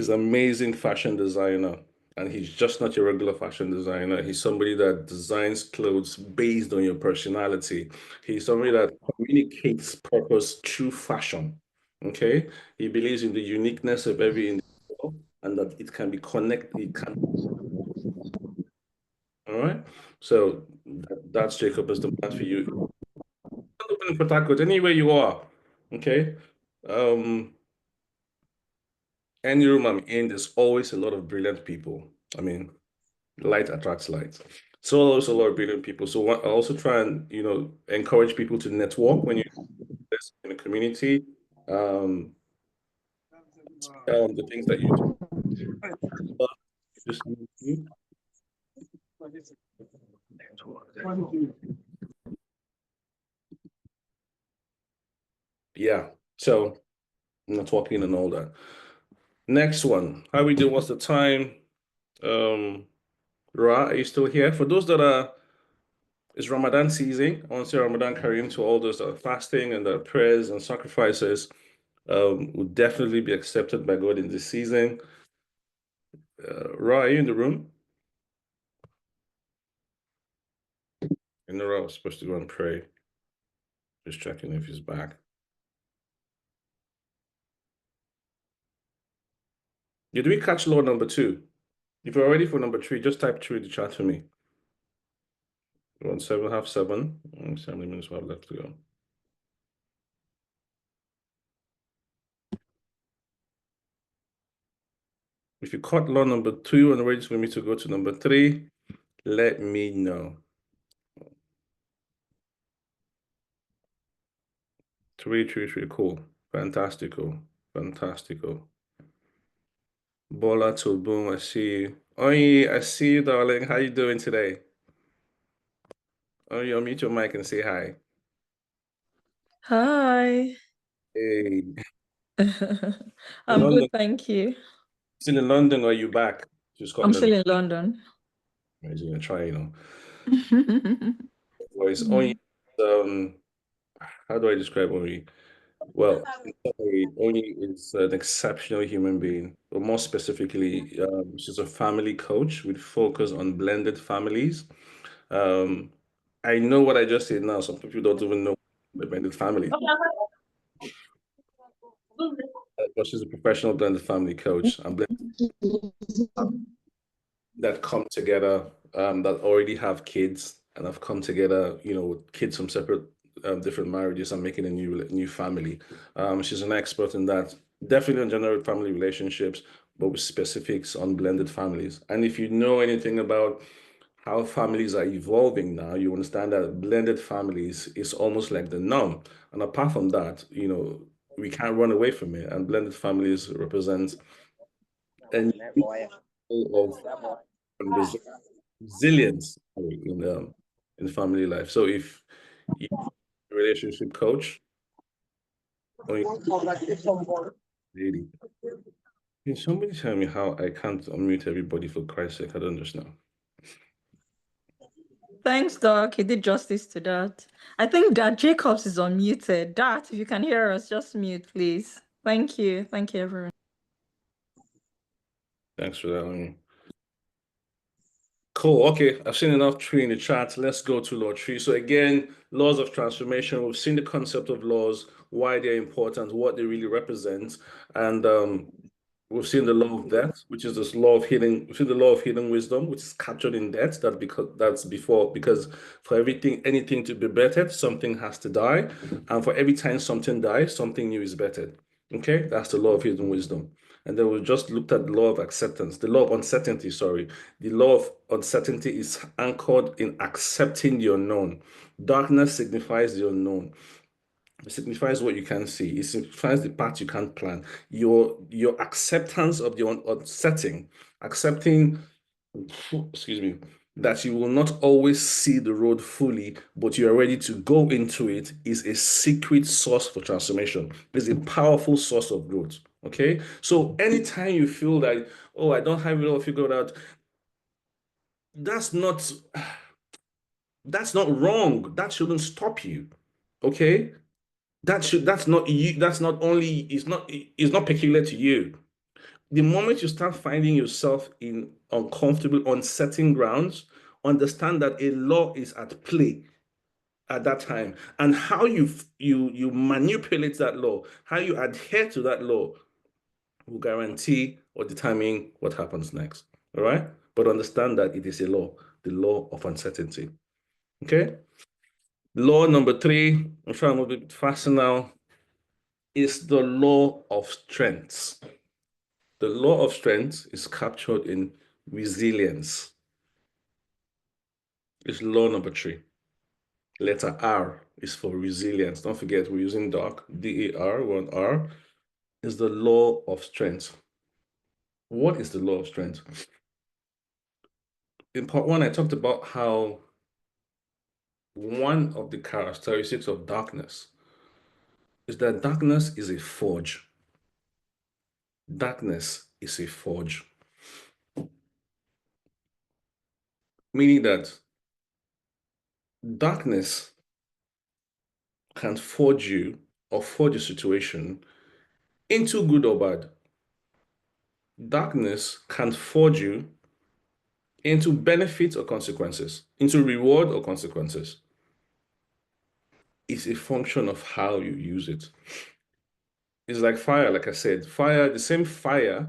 amazing fashion designer. And he's just not your regular fashion designer. He's somebody that designs clothes based on your personality. He's somebody that communicates purpose through fashion. Okay? He believes in the uniqueness of every individual and that it can be connected. All right? So that's Jacob as the man for you. Open in Port Harcourt, anywhere you are. Okay? Any room I'm in, there's always a lot of brilliant people. I mean, light attracts light. So also a lot of brilliant people. So I also try and, encourage people to network when you're in the community. The things that you do. Just yeah. So networking and all that. Next one. How we do? What's the time? Ra, are you still here? For those that it's Ramadan season. I want to say Ramadan Kareem to all those that are fasting and their prayers and sacrifices will definitely be accepted by God in this season. Ra, are you in the room? In the room, I was supposed to go and pray. Just checking if he's back. Did we catch law number 2? If you're ready for number 3, just type 3 in the chat for me. We're on 7, half 7. 7 minutes we have left to go. If you caught law number 2 and ready for me to go to number 3, let me know. 3, 3, 3, cool. Fantastical. Fantastical. Bola to boom, I see you. Oi, I see you, darling. How you doing today? Oh, you unmute your mic and say hi. Hi. Hey. I'm London. good, thank you. Still in London or are you back to I'm Scotland? still in London. He's gonna try, Mm. Voice. How do I describe Onyi? Well, in summary, Onyi is an exceptional human being, but more specifically, she's a family coach with focus on blended families. I know what I just said now. Some people don't even know the blended family. But she's a professional blended family coach and that come together, that already have kids and have come together, with kids from separate, different marriages and making a new family. She's an expert in that, definitely on general family relationships, but with specifics on blended families. And if you know anything about how families are evolving now, you understand that blended families is almost like the norm. And apart from that, we can't run away from it. And blended families represent a of resilience in family life. So if you're a relationship coach, or lady, can somebody tell me how I can't unmute everybody for Christ's sake? I don't understand. Thanks, Doc. You did justice to that. I think that Jacobs is unmuted. That, if you can hear us, just mute, please. Thank you. Thank you, everyone. Thanks for that. Cool. Okay, I've seen enough tree in the chat. Let's go to law 3. So again, laws of transformation. We've seen the concept of laws, why they're important, what they really represent, and We've seen the law of death, which is this law of hidden. We've seen the law of hidden wisdom, which is captured in death. Because for everything, anything to be bettered, something has to die, and for every time something dies, something new is bettered. Okay, that's the law of hidden wisdom. And then we just looked at the law of acceptance, the law of uncertainty. Sorry, the law of uncertainty is anchored in accepting the unknown. Darkness signifies the unknown. It signifies what you can't see. It signifies the path you can't plan. Your acceptance of the unsetting, accepting, excuse me, that you will not always see the road fully, but you are ready to go into it, is a secret source for transformation. It's a powerful source of growth. Okay, so anytime you feel that, oh, I don't have it all figured out, that's not wrong. That shouldn't stop you. Okay, that's not you. That's not only, it's not peculiar to you. The moment you start finding yourself in uncomfortable, uncertain grounds, understand that a law is at play at that time, and how you manipulate that law, how you adhere to that law, will guarantee or determine what happens next. All right, but understand that it is a law, the law of uncertainty. Okay. Law number 3. I'm trying to move a bit faster now. Is the law of strength. The law of strength is captured in resilience. It's law number 3. Letter R is for resilience. Don't forget, we're using DAR, D-A-R, one R, is the law of strength. What is the law of strength? In part 1, I talked about how one of the characteristics of darkness is that darkness is a forge. Darkness is a forge. Meaning that darkness can forge you or forge a situation into good or bad. Darkness can forge you into benefits or consequences, into reward or consequences. It's a function of how you use it. It's like fire, like I said, fire, the same fire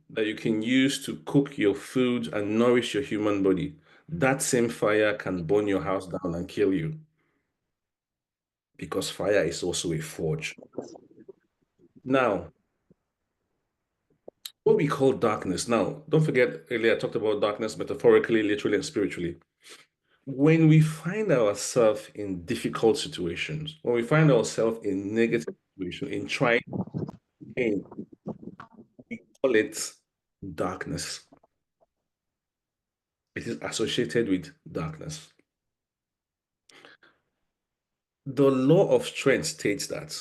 that you can use to cook your food and nourish your human body, that same fire can burn your house down and kill you, because fire is also a forge. Now, what we call darkness. Now, don't forget, earlier I talked about darkness metaphorically, literally, and spiritually. When we find ourselves in difficult situations, when we find ourselves in negative situations, in trying pain, we call it darkness. It is associated with darkness. The law of strength states that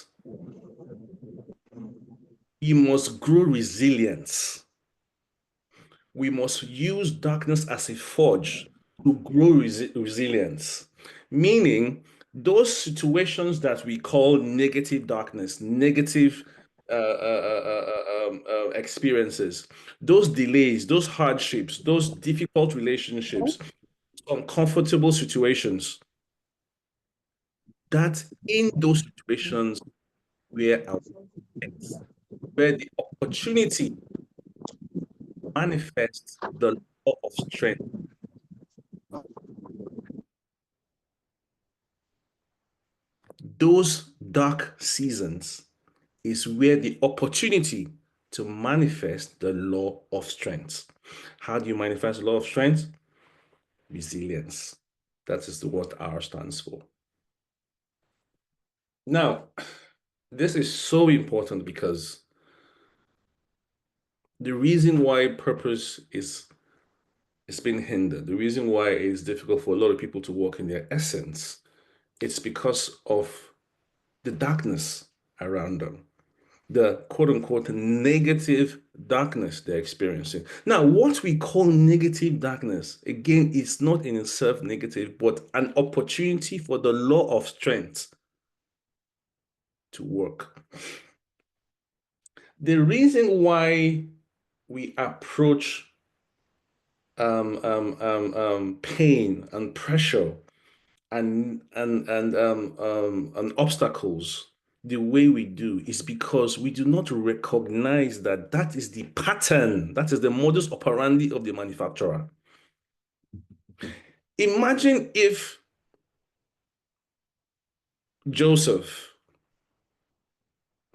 we must grow resilience. We must use darkness as a forge to grow resilience. Meaning, those situations that we call negative darkness, negative experiences, those delays, those hardships, those difficult relationships, uncomfortable situations, that in those situations where where the opportunity to manifest the law of strength. Those dark seasons is where the opportunity to manifest the law of strength. How do you manifest the law of strength? Resilience. That is what R stands for. Now, this is so important because the reason why purpose is being hindered, the reason why it's difficult for a lot of people to walk in their essence, it's because of the darkness around them, the quote unquote negative darkness they're experiencing. Now, what we call negative darkness, again, is not in itself negative, but an opportunity for the law of strength to work. The reason why we approach pain and pressure and obstacles the way we do is because we do not recognize that that is the pattern, that is the modus operandi of the manufacturer. Imagine if Joseph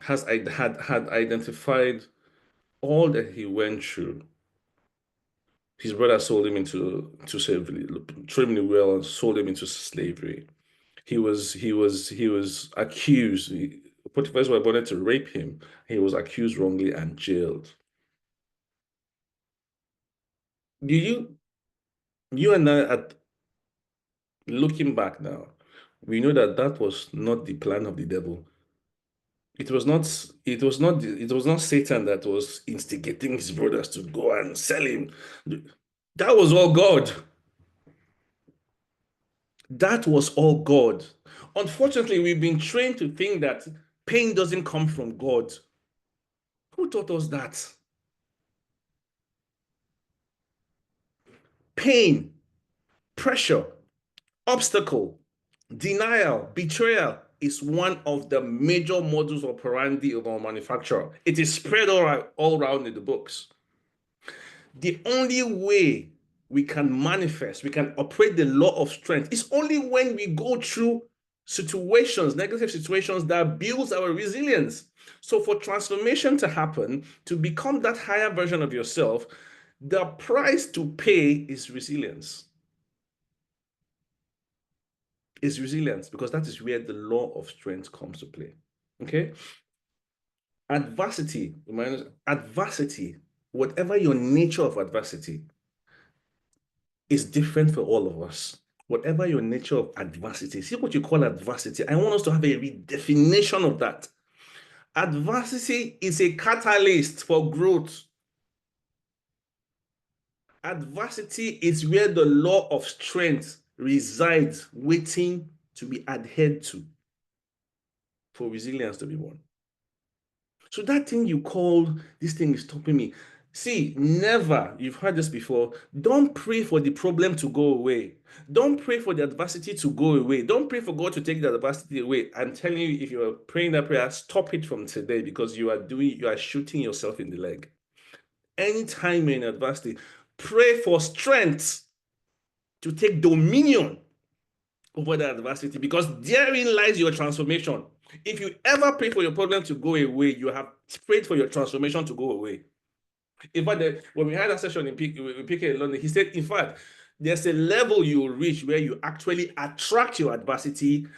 had identified all that he went through. His brother sold him into slavery, trimmed him well and sold him into slavery. He was accused. Potiphar's wife wanted to rape him. He was accused wrongly and jailed. You and I, looking back now, we know that that was not the plan of the devil. It was not Satan that was instigating his brothers to go and sell him. That was all God. That was all God. Unfortunately, we've been trained to think that pain doesn't come from God. Who taught us that? Pain, pressure, obstacle, denial, betrayal is one of the major modus operandi of our manufacturer. It is spread all around in the books. The only way we can manifest, we can operate the law of strength is only when we go through situations, negative situations that builds our resilience. So for transformation to happen, to become that higher version of yourself, the price to pay is resilience. Is resilience, because that is where the law of strength comes to play. Okay? Adversity, whatever your nature of adversity, is different for all of us. Whatever your nature of adversity, see what you call adversity. I want us to have a redefinition of that. Adversity is a catalyst for growth. Adversity is where the law of strength resides, waiting to be adhered to for resilience to be born. So that thing you call, this thing is stopping me. See, never, you've heard this before, don't pray for the problem to go away. Don't pray for the adversity to go away. Don't pray for God to take the adversity away. I'm telling you, if you are praying that prayer, stop it from today, because you are shooting yourself in the leg. Anytime you're in adversity, pray for strength to take dominion over that adversity, because therein lies your transformation. If you ever pray for your problem to go away, you have prayed for your transformation to go away. In fact, when we had a session in PK in London, he said, in fact, there's a level you will reach where you actually attract your adversity,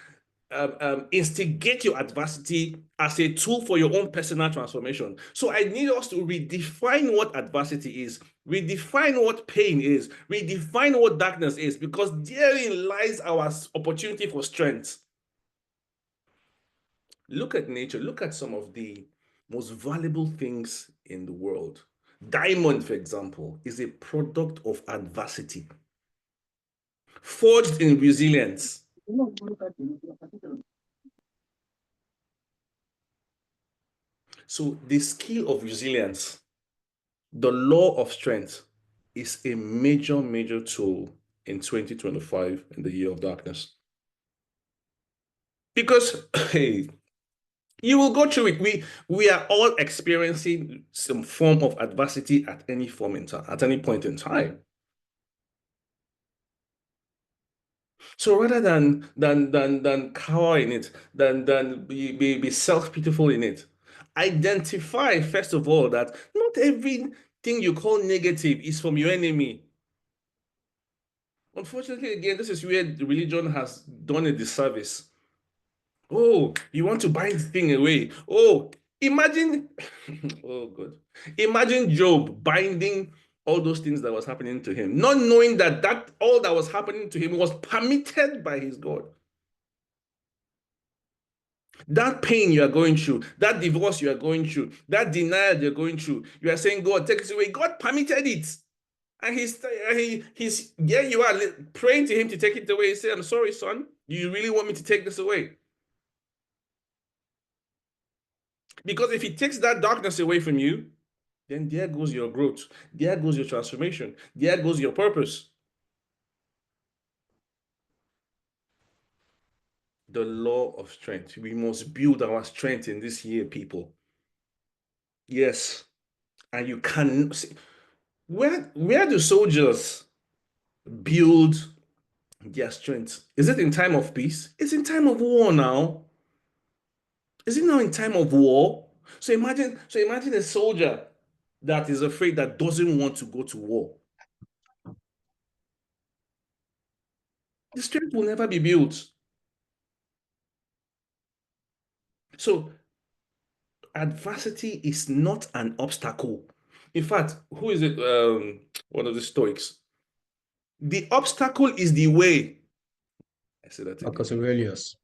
instigate your adversity as a tool for your own personal transformation. So I need us to redefine what adversity is, redefine what pain is, redefine what darkness is, because therein lies our opportunity for strength. Look at nature. Look at some of the most valuable things in the world. Diamond, for example, is a product of adversity, forged in resilience. So the skill of resilience, the law of strength, is a major, major tool in 2025, in the year of darkness. Because, hey, you will go through it. We are all experiencing some form of adversity at any point in time. So rather than cower in it, than be self-pitiful in it, identify first of all that not everything you call negative is from your enemy. Unfortunately, again, this is where religion has done a disservice. Oh, you want to bind the thing away. Oh, imagine, oh God. Imagine Job binding all those things that was happening to him, not knowing that all that was happening to him was permitted by his God. That pain you are going through, that divorce you are going through, that denial you're going through, you are saying, God, take it away. God permitted it. And he's yeah, you are praying to him to take it away. He said, I'm sorry, son. Do you really want me to take this away? Because if he takes that darkness away from you, then there goes your growth. There goes your transformation. There goes your purpose. The law of strength. We must build our strength in this year, people. Yes. And you can see where do soldiers build their strength? Is it in time of peace? It's in time of war now. Is it now in time of war? So imagine a soldier that is afraid, that doesn't want to go to war. The strength will never be built. So adversity is not an obstacle. In fact, who is it? One of the Stoics. The obstacle is the way. I say that again. Marcus Aurelius.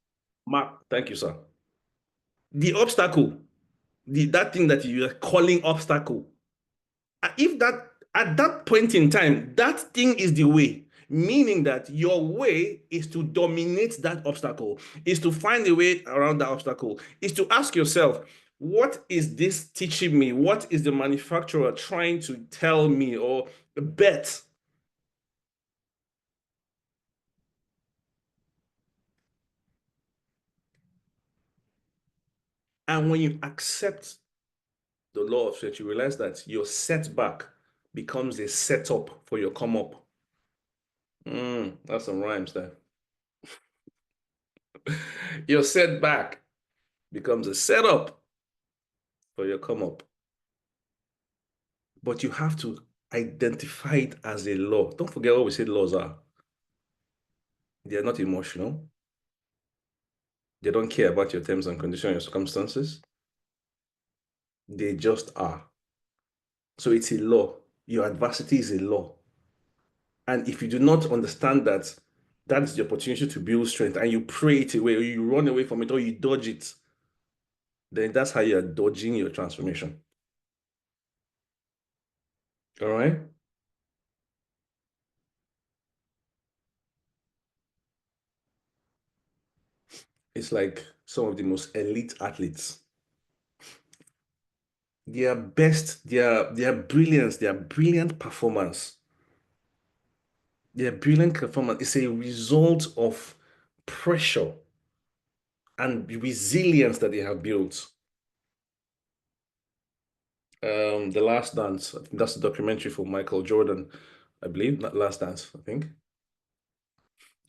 Mark, thank you, sir. The obstacle, that thing that you are calling obstacle, if that at that point in time, that thing is the way, meaning that your way is to dominate that obstacle, is to find a way around that obstacle, is to ask yourself, what is this teaching me? What is the manufacturer trying to tell me or bet? And when you accept the law of strength, you realize that your setback becomes a setup for your come up. That's some rhymes there. Your setback becomes a setup for your come up. But you have to identify it as a law. Don't forget what we said laws are. They are not emotional. They don't care about your terms and conditions, your circumstances. They just are. So it's a law. Your adversity is a law. And if you do not understand that, that's the opportunity to build strength, and you pray it away, or you run away from it, or you dodge it, then that's how you're dodging your transformation. All right? It's like some of the most elite athletes. Their best, their brilliance, their brilliant performance, is a result of pressure and resilience that they have built. The Last Dance, I think that's the documentary for Michael Jordan, I believe, not Last Dance, I think.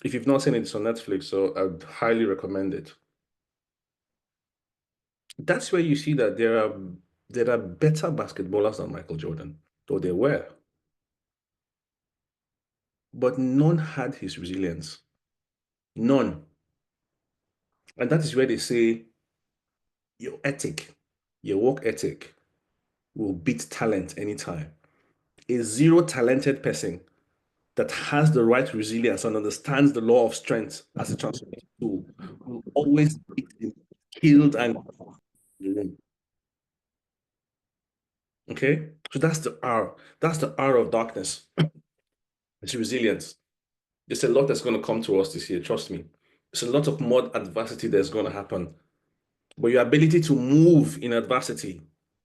If you've not seen it, it's on Netflix, so I'd highly recommend it. That's where you see that there are better basketballers than Michael Jordan, though there were. But none had his resilience. None. And that is where they say your ethic, your work ethic will beat talent anytime. A zero talented person that has the right resilience and understands the law of strength as a transformation tool will always be killed and okay. So that's the R. That's the R of darkness. It's resilience. There's a lot that's going to come to us this year. Trust me. There's a lot of more adversity that's going to happen. But your ability to move in adversity,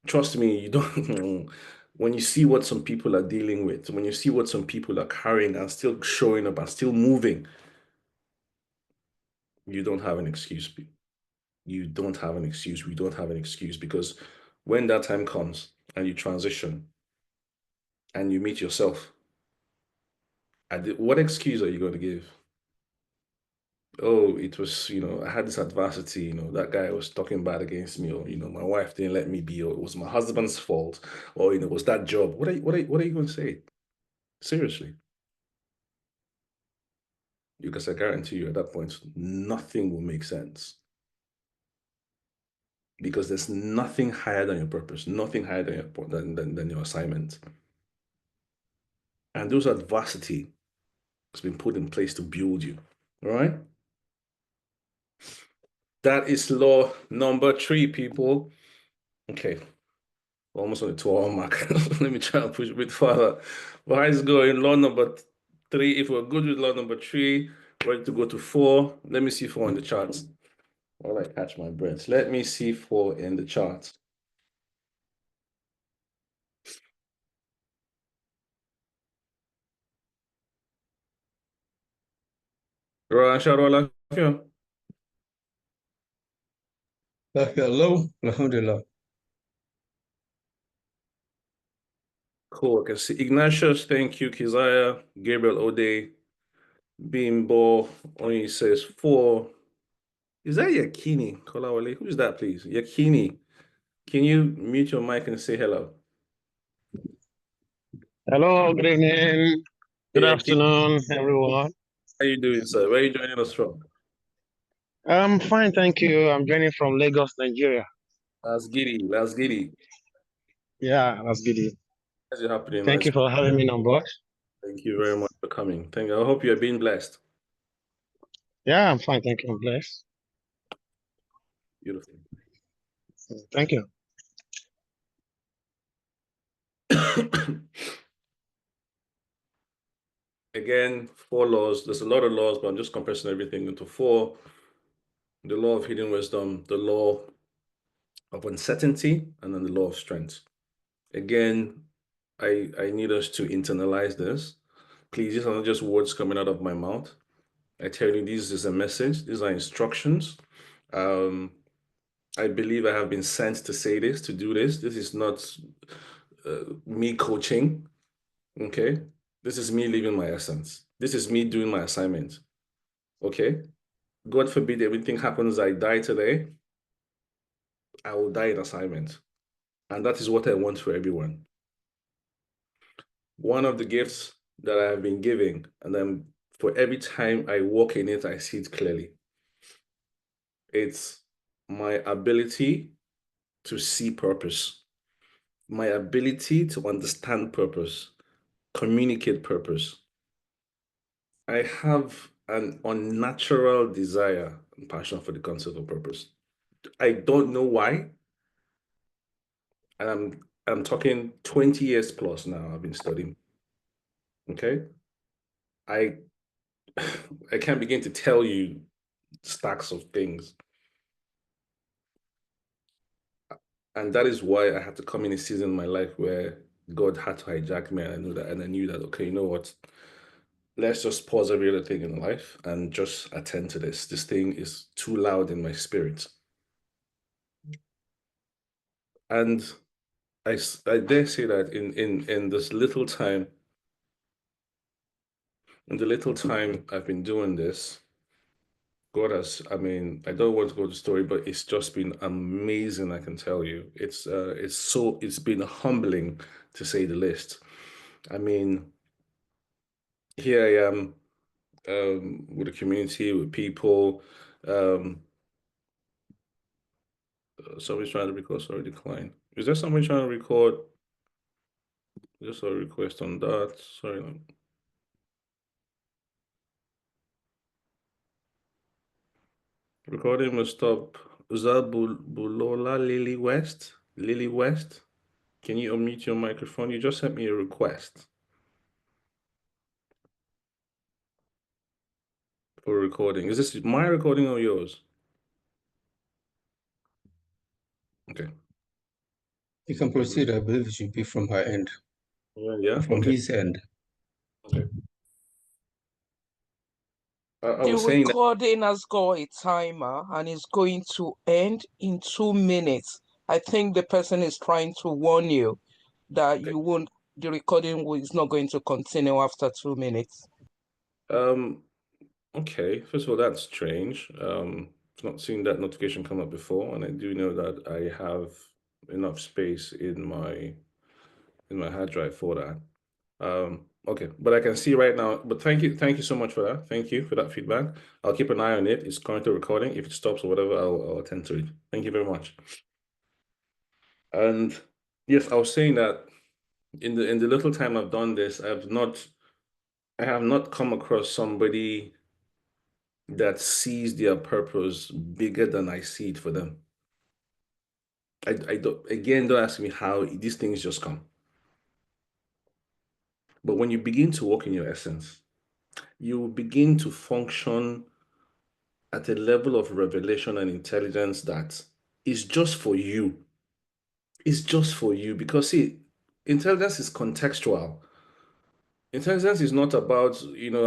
trust me, you don't. When you see what some people are dealing with, when you see what some people are carrying and still showing up and still moving, you don't have an excuse. You don't have an excuse. We don't have an excuse, because when that time comes and you transition and you meet yourself, what excuse are you going to give? Oh, it was, I had this adversity, that guy was talking bad against me, or, my wife didn't let me be, or it was my husband's fault, or, it was that job. What are you going to say? Seriously. Because I guarantee you at that point, nothing will make sense. Because there's nothing higher than your purpose, nothing higher than your assignment. And those adversity has been put in place to build you. All right? That is law number 3, people. Okay. Almost on the 2-hour mark. Let me try and push a bit further. But how is it going? Law number 3. If we're good with law number 3, ready to go to 4. Let me see 4 in the charts. While I catch my breath. Let me see 4 in the chart. Right, Shadow, Hello, Alhamdulillah. Cool. I can see Ignatius, thank you. Keziah, Gabriel Ode, Bimbo, only says 4. Is that Yakini? Kolawale? Who's that, please? Yakini. Can you mute your mic and say hello? Hello, good evening. Good Hey, Yakini, afternoon, everyone. how you doing, sir? Where are you joining us from? I'm fine, thank you. I'm joining from Lagos, Nigeria. That's giddy. That's giddy. Yeah, that's good. How's it happening? Thank Nice. you for having me on board. Thank you very much for coming. Thank you. I hope you're being blessed. Yeah, I'm fine, thank you. I'm blessed. Beautiful. Thank you. Again, 4 laws. There's a lot of laws, but I'm just compressing everything into 4. The law of hidden wisdom, the law of uncertainty, and then the law of strength. Again, I need us to internalize this. Please, these are not just words coming out of my mouth. I tell you, this is a message. These are instructions. I believe I have been sent to say this, to do this. This is not me coaching, okay? This is me living my essence. This is me doing my assignment, okay? God forbid everything happens, I die today, I will die in assignment. And that is what I want for everyone. One of the gifts that I have been giving, and then for every time I walk in it, I see it clearly. It's my ability to see purpose, my ability to understand purpose, communicate purpose. I have an unnatural desire and passion for the concept of purpose. I don't know why. And I'm talking 20 years plus now I've been studying. Okay. I I can't begin to tell you stacks of things. And that is why I had to come in a season in my life where God had to hijack me, and I knew that, and I knew that, okay, you know what? Let's just pause every other thing in life and just attend to this. This thing is too loud in my spirit. And I dare say that in this little time, in the little time I've been doing this, God has, I mean, I don't want to go to the story, but it's just been amazing, I can tell you. It's been humbling to say the least. I mean, here I am with a community, with people. Somebody's trying to record, sorry, decline. Is there somebody trying to record? Just a request on that. Sorry. Recording must stop. Is that Bulola Lily West? Lily West? Can you unmute your microphone? You just sent me a request for recording. Is this my recording or yours? Okay. You can proceed. I believe it should be from her end, Yeah. from Okay. his end. Okay. I The was saying that. recording has got a timer and is going to end in 2 minutes. I think the person is trying to warn you that Okay. the recording is not going to continue after 2 minutes. Okay. First of all, that's strange. I've not seen that notification come up before, and I do know that I have enough space in my hard drive for that. Okay, but I can see right now, but thank you so much for that. Thank you for that feedback. I'll keep an eye on it. It's currently recording. If it stops or whatever, I'll attend to it. Thank you very much. And yes, I was saying that in the little time I've done this, I have not come across somebody that sees their purpose bigger than I see it for them. I don't ask me how these things just come. But when you begin to walk in your essence, you begin to function at a level of revelation and intelligence that is just for you. It's just for you because see, intelligence is contextual. Intelligence is not about,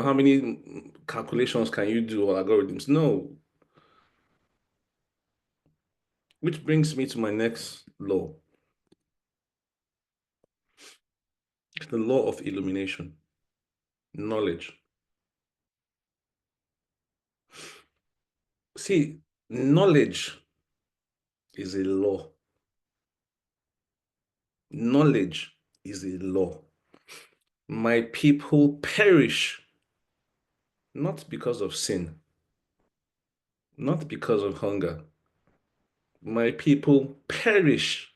how many calculations can you do or algorithms. No. Which brings me to my next law. The law of illumination. Knowledge. See, knowledge is a law. Knowledge is a law. My people perish not because of sin, not because of hunger. My people perish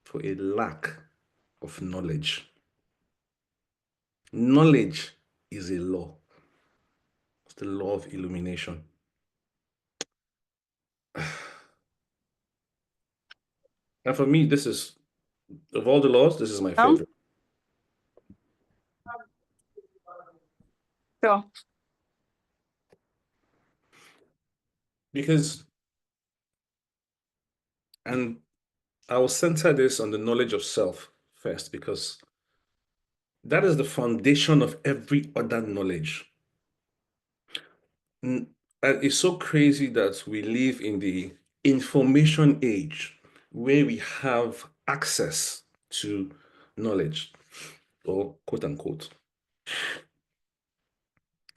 for a lack of knowledge. Knowledge is a law. It's the law of illumination. And for me, this is, of all the laws, this is my favorite. Sure. Because, and I will center this on the knowledge of self first, because that is the foundation of every other knowledge. And it's so crazy that we live in the information age where we have access to knowledge, or quote unquote.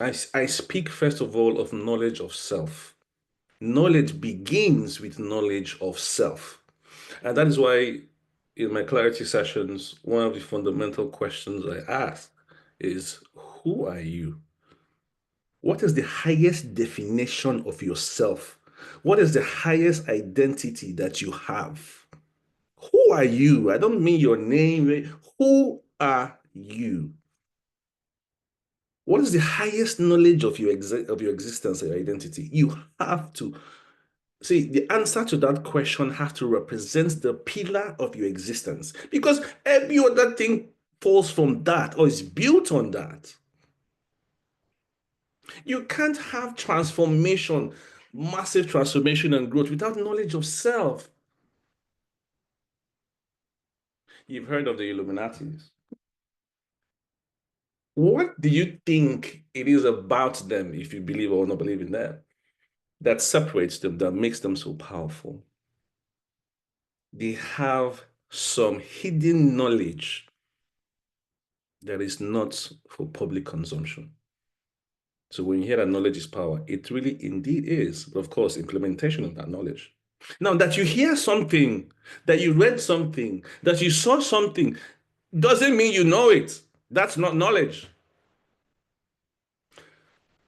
I speak first of all of knowledge of self. Knowledge begins with knowledge of self. And that is why in my clarity sessions, one of the fundamental questions I ask is, who are you? What is the highest definition of yourself? What is the highest identity that you have? Who are you? I don't mean your name. Who are you? What is the highest knowledge of your existence and your identity? You have to see the answer to that question has to represent the pillar of your existence, because every other thing falls from that or is built on that. You can't have transformation, massive transformation and growth without knowledge of self. You've heard of the Illuminatis. What do you think it is about them, if you believe or not believe in them, that separates them, that makes them so powerful? They have some hidden knowledge that is not for public consumption. So when you hear that knowledge is power, it really indeed is, but of course, implementation of that knowledge. Now, that you hear something, that you read something, that you saw something, doesn't mean you know it. That's not knowledge.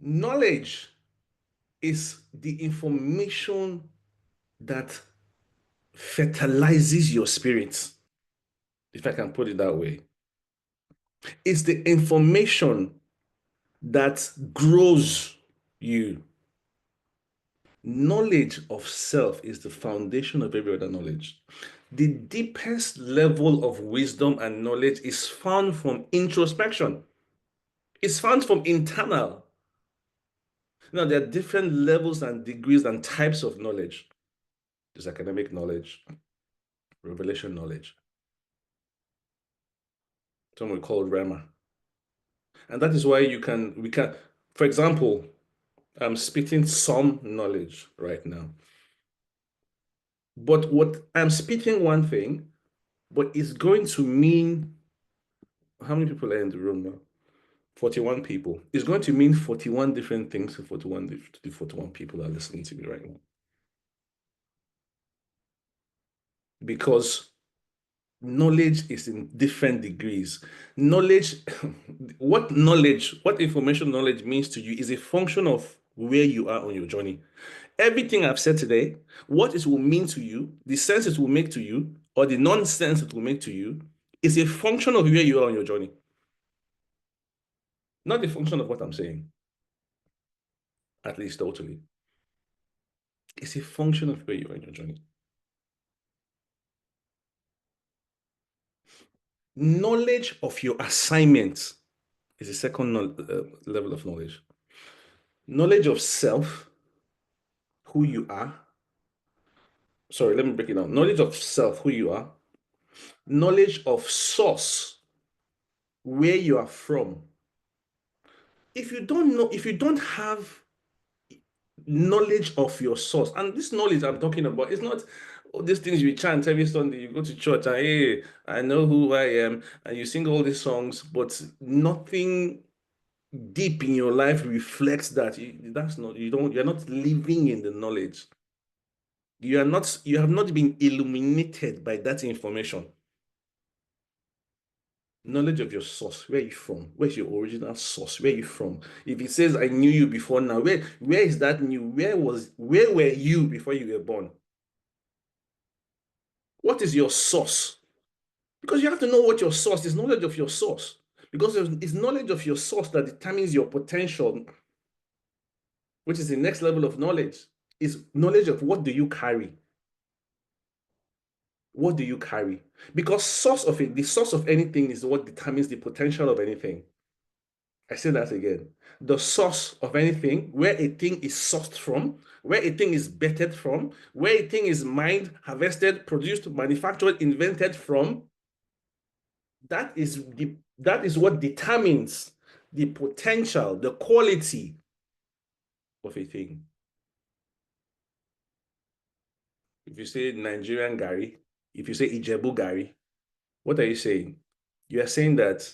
Knowledge is the information that fertilizes your spirit, if I can put it that way. It's the information that grows you. Knowledge of self is the foundation of every other knowledge. The deepest level of wisdom and knowledge is found from introspection. It's found from internal. Now, there are different levels and degrees and types of knowledge. There's academic knowledge, revelation knowledge. Some we call Rema. And that is why we can, for example, I'm spitting some knowledge right now. But what I'm spitting one thing, but it's going to mean, how many people are in the room now? 41 people. It's going to mean 41 different things to 41 people that are listening to me right now. Because knowledge is in different degrees. Knowledge, what information knowledge means to you is a function of where you are on your journey. Everything I've said today, what it will mean to you, the sense it will make to you, or the nonsense it will make to you, is a function of where you are on your journey. Not the function of what I'm saying, at least totally. It's a function of where you are in your journey. Knowledge of your assignment is the second level of knowledge. Knowledge of self, who you are. Sorry, let me break it down. Knowledge of self, who you are. Knowledge of source, where you are from. If you don't know, if you don't have knowledge of your source. And this knowledge I'm talking about is not all these things you chant every Sunday. You go to church and hey, I know who I am, and you sing all these songs, but nothing deep in your life reflects that. That's not, you're not living in the knowledge. You have not been illuminated by that information. Knowledge of your source. Where are you from? Where's your original source? Where are you from? If it says I knew you before now, where is that new? Where were you before you were born? What is your source? Because you have to know what your source is, knowledge of your source. Because it's knowledge of your source that determines your potential, which is the next level of knowledge, is knowledge of what do you carry. What do you carry? Because the source of anything is what determines the potential of anything. I say that again. The source of anything, where a thing is sourced from, where a thing is bettered from, where a thing is mined, harvested, produced, manufactured, invented from, that is what determines the potential, the quality of a thing. If you say Nigerian Gary, if you say Ijebu Gary, what are you saying? You are saying that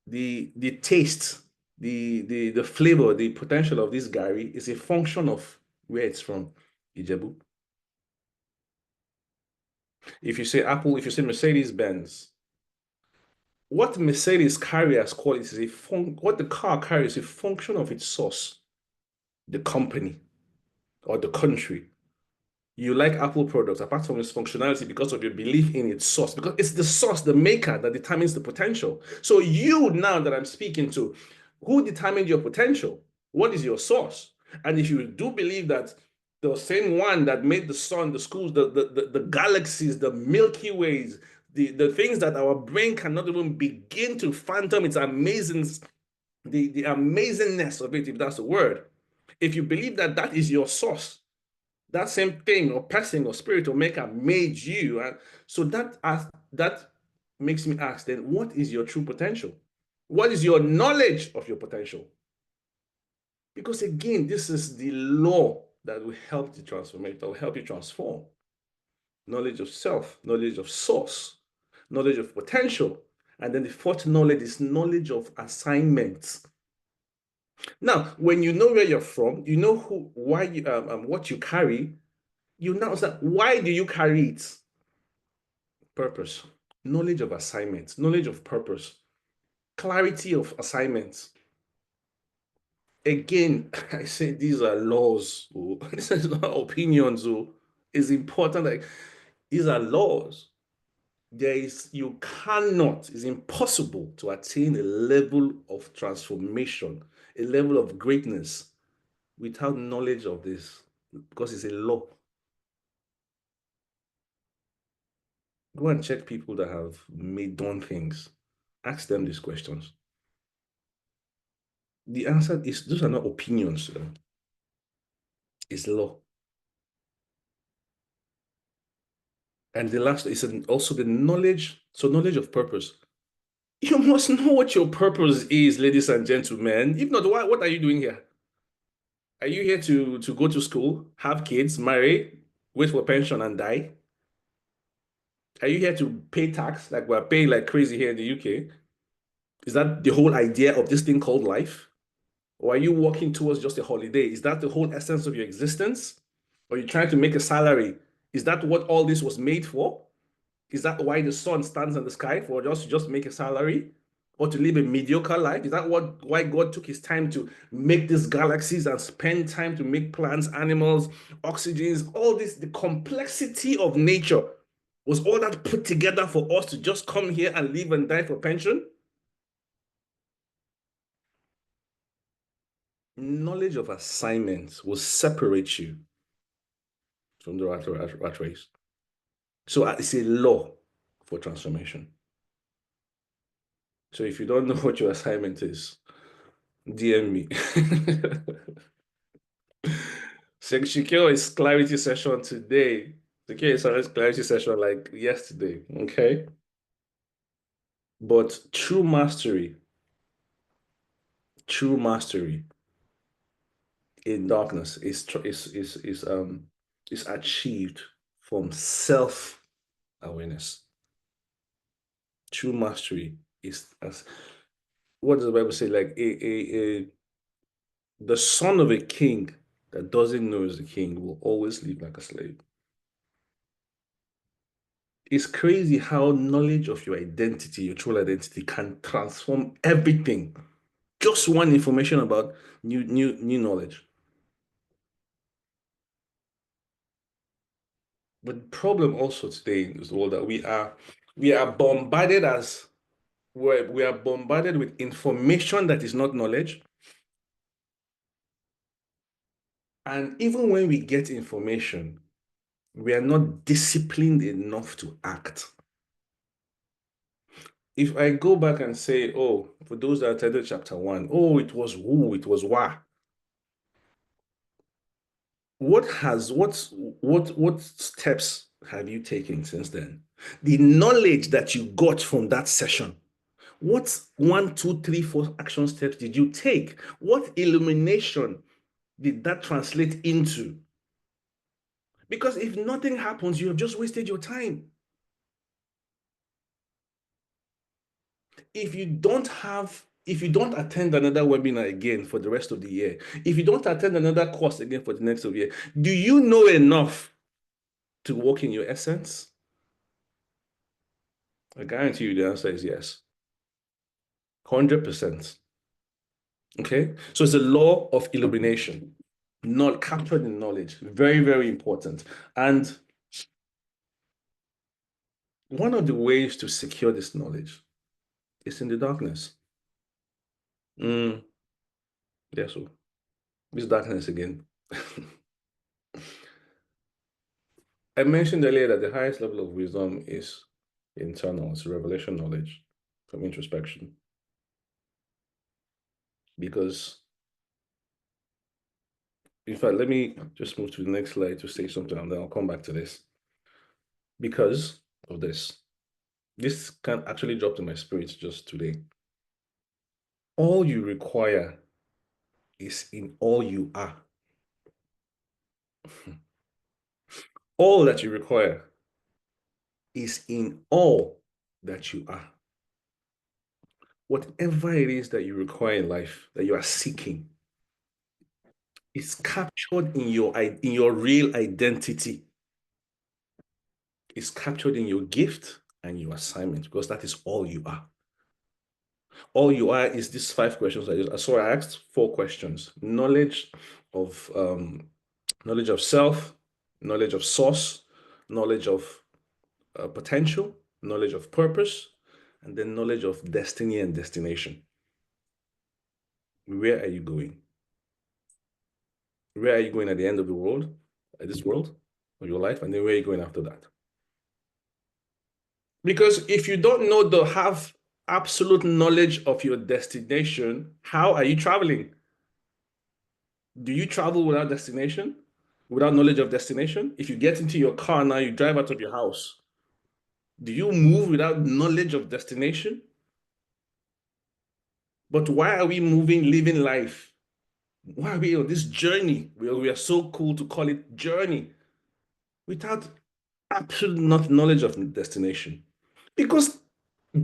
the taste, the flavor, the potential of this Gary is a function of where it's from, Ijebu. If you say Apple, if you say Mercedes-Benz, what Mercedes carry as quality is what the car carries is a function of its source, the company or the country. You like Apple products apart from its functionality because of your belief in its source, because it's the source, the maker, that determines the potential. So you now that I'm speaking to, who determined your potential? What is your source? And if you do believe that the same one that made the sun, the schools, the galaxies, the Milky Ways, the things that our brain cannot even begin to fathom its amazing, the amazingness of it, if that's the word. If you believe that that is your source, that same thing or person or spirit or maker made you, and so that makes me ask, then what is your true potential? What is your knowledge of your potential? Because again, this is the law that will help you transform, that will help you transform. Knowledge of self, knowledge of source, knowledge of potential, and then the fourth knowledge is knowledge of assignments. Now, when you know where you're from, you know why you what you carry, you now say, why do you carry it? Purpose, knowledge of assignments, knowledge of purpose, clarity of assignments. Again, I say these are laws. Oh. This is not opinions. Oh. It's important. Like, these are laws. You cannot, it's impossible to attain a level of transformation, a level of greatness without knowledge of this, because it's a law. Go and check people that have done things. Ask them these questions. The answer is, those are not opinions. It's law. And the last is also the knowledge. So knowledge of purpose. You must know what your purpose is, ladies and gentlemen. If not, what are you doing here? Are you here to go to school, have kids, marry, wait for pension and die? Are you here to pay tax like we're paying like crazy here in the UK? Is that the whole idea of this thing called life? Or are you working towards just a holiday? Is that the whole essence of your existence? Or are you trying to make a salary? Is that what all this was made for? Is that why the sun stands in the sky, for just make a salary? Or to live a mediocre life? Is that why God took his time to make these galaxies and spend time to make plants, animals, oxygens, all this, the complexity of nature? Was all that put together for us to just come here and live and die for pension? Knowledge of assignments will separate you from the rat race. So it's a law for transformation. So if you don't know what your assignment is, DM me. Secure is clarity session today. Secure is clarity session like yesterday, okay? But true mastery in darkness is achieved from self-awareness. True mastery is, as what does the Bible say? Like the son of a king that doesn't know is the king will always live like a slave. It's crazy how knowledge of your identity, your true identity, can transform everything. Just one information about new knowledge. But the problem also today is all that we are bombarded we are bombarded with information that is not knowledge. And even when we get information, we are not disciplined enough to act. If I go back and say, oh, for those that attended chapter 1, oh, it was who, it was why. What steps have you taken since then? The knowledge that you got from that session, what 1, 2, 3, 4 action steps did you take? What illumination did that translate into? Because if nothing happens, you have just wasted your time. If you don't attend another webinar again for the rest of the year, if you don't attend another course again for the next of the year, do you know enough to walk in your essence? I guarantee you the answer is yes. 100%. Okay? So it's a law of illumination, not captured in knowledge. Very, very important. And one of the ways to secure this knowledge is in the darkness. Yes, so this darkness again. I mentioned earlier that the highest level of wisdom is internal, it's revelation knowledge from introspection. Because, in fact, let me just move to the next slide to say something, and then I'll come back to this. Because of this can actually drop in my spirit just today. All you require is in all you are. All that you require is in all that you are. Whatever it is that you require in life, that you are seeking, is captured in your real identity. It's captured in your gift and your assignment, because that is all you are. All you are is these 5 questions. I asked 4 questions: knowledge of self, knowledge of source, knowledge of potential, knowledge of purpose, and then knowledge of destiny and destination. Where are you going? Where are you going at the end of the world, at this world, of your life, and then where are you going after that? Because if you don't have absolute knowledge of your destination, how are you traveling? Do you travel without destination? Without knowledge of destination? If you get into your car now, you drive out of your house, do you move without knowledge of destination? But why are we moving, living life? Why are we on this journey? We are so cool to call it journey, without absolute knowledge of destination. Because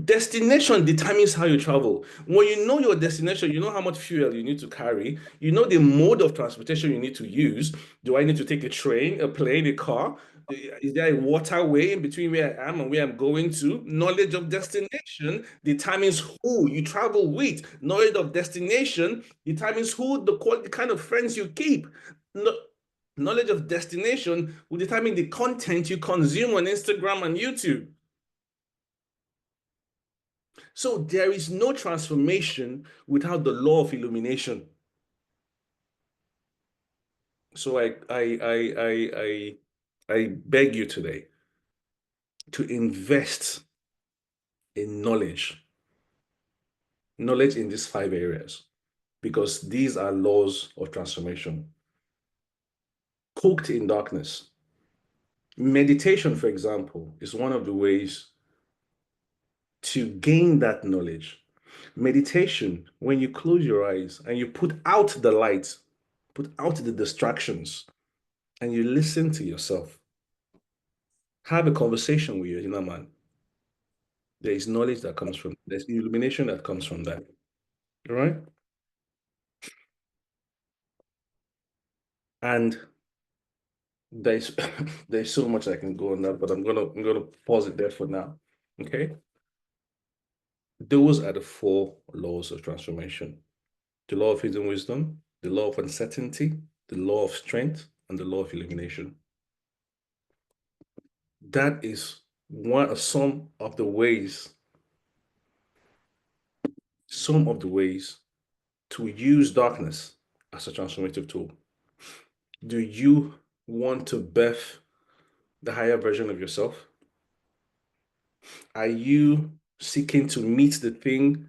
destination determines how you travel. When you know your destination, you know how much fuel you need to carry. You know the mode of transportation you need to use. Do I need to take a train, a plane, a car? Is there a waterway in between where I am and where I'm going to? Knowledge of destination determines who you travel with. Knowledge of destination determines who the kind of friends you keep. Knowledge of destination will determine the content you consume on Instagram and YouTube. So there is no transformation without the law of illumination. So I beg you today to invest in knowledge in these 5 areas, because these are laws of transformation. Cooked in darkness. Meditation, for example, is one of the ways to gain that knowledge. Meditation, when you close your eyes and you put out the light, put out the distractions, and you listen to yourself. Have a conversation with your inner man. There is knowledge that comes from, there's illumination that comes from that. All right? And there's there's so much I can go on that, but I'm gonna pause it there for now. Okay. Those are the 4 laws of transformation: the law of hidden wisdom, the law of uncertainty, the law of strength, and the law of illumination. That is some of the ways to use darkness as a transformative tool. Do you want to birth the higher version of yourself? Are you seeking to meet the thing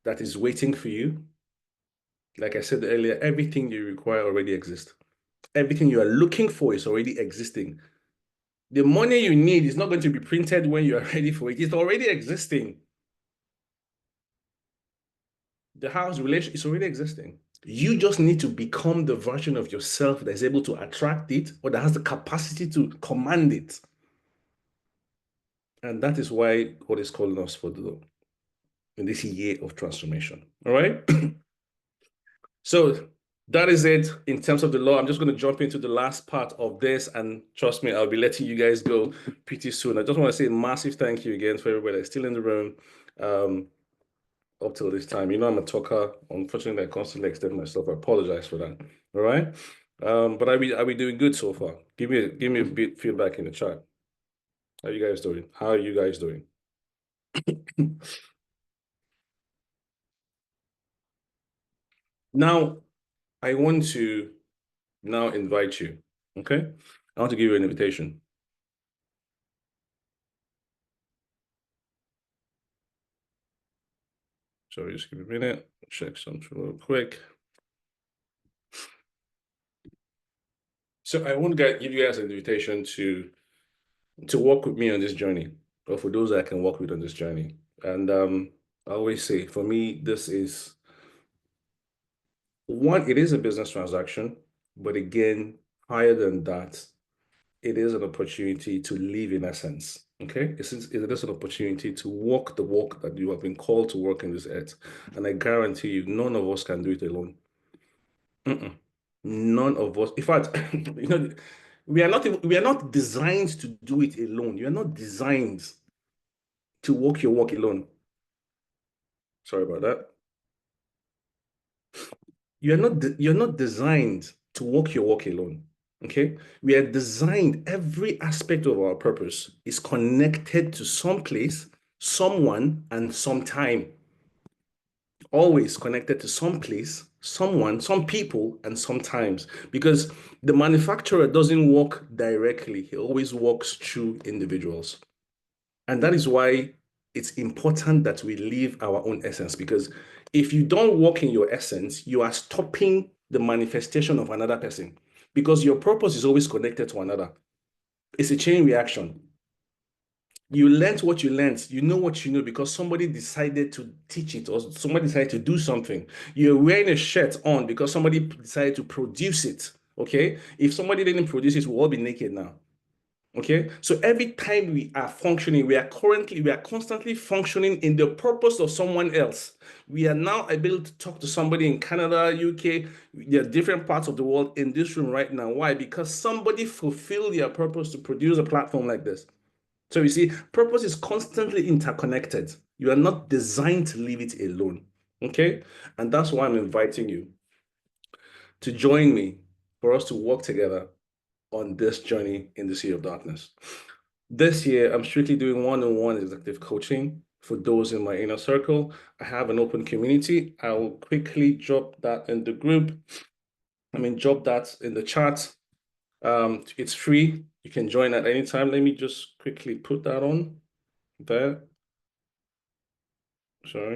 that is waiting for you? Like I said earlier, everything you require already exists. Everything you are looking for is already existing. The money you need is not going to be printed when you are ready for it. It's already existing. The house relation is already existing. You just need to become the version of yourself that is able to attract it or that has the capacity to command it. And that is why God is calling us in this year of transformation. All right? So that is it in terms of the law. I'm just going to jump into the last part of this, and trust me, I'll be letting you guys go pretty soon. I just want to say a massive thank you again for everybody that's still in the room up till this time. You know, I'm a talker. Unfortunately, I constantly extend myself. I apologize for that. All right. But are we doing good so far? Give me a bit feedback in the chat. How are you guys doing? How are you guys doing? Now, I want to now invite you. Okay, I want to give you an invitation. Sorry, just give me a minute. Check something real quick. So I want to give you guys an invitation to walk with me on this journey, or for those that I can walk with on this journey. And I always say, for me, this is one, it is a business transaction, but again, higher than that, it is an opportunity to live in essence. Okay, it is an opportunity to walk the walk that you have been called to walk in this earth. And I guarantee you, none of us can do it alone. None of us. In fact, you know, we are not designed to do it alone. You are not designed to walk your walk alone. Sorry about that. You're not designed to walk your walk alone. Okay? We are designed, every aspect of our purpose is connected to some place, someone, and some time. Always connected to some place, someone, some people, and sometimes. Because the manufacturer doesn't work directly, he always works through individuals. And that is why it's important that we live our own essence, because if you don't walk in your essence, you are stopping the manifestation of another person, because your purpose is always connected to another. It's a chain reaction. You learned what you learned, you know what you know because somebody decided to teach it or somebody decided to do something. You're wearing a shirt on because somebody decided to produce it. Okay? If somebody didn't produce it, we'll all be naked now. Okay, so every time we are functioning, we are constantly functioning in the purpose of someone else. We are now able to talk to somebody in Canada, UK, there are different parts of the world in this room right now. Why? Because somebody fulfilled their purpose to produce a platform like this. So you see, purpose is constantly interconnected. You are not designed to leave it alone. Okay, and that's why I'm inviting you to join me for us to work together on this journey in the sea of darkness. This year, I'm strictly doing one-on-one executive coaching for those in my inner circle. I have an open community. I will quickly drop that in the group. Drop that in the chat. It's free. You can join at any time. Let me just quickly put that on there. Sorry.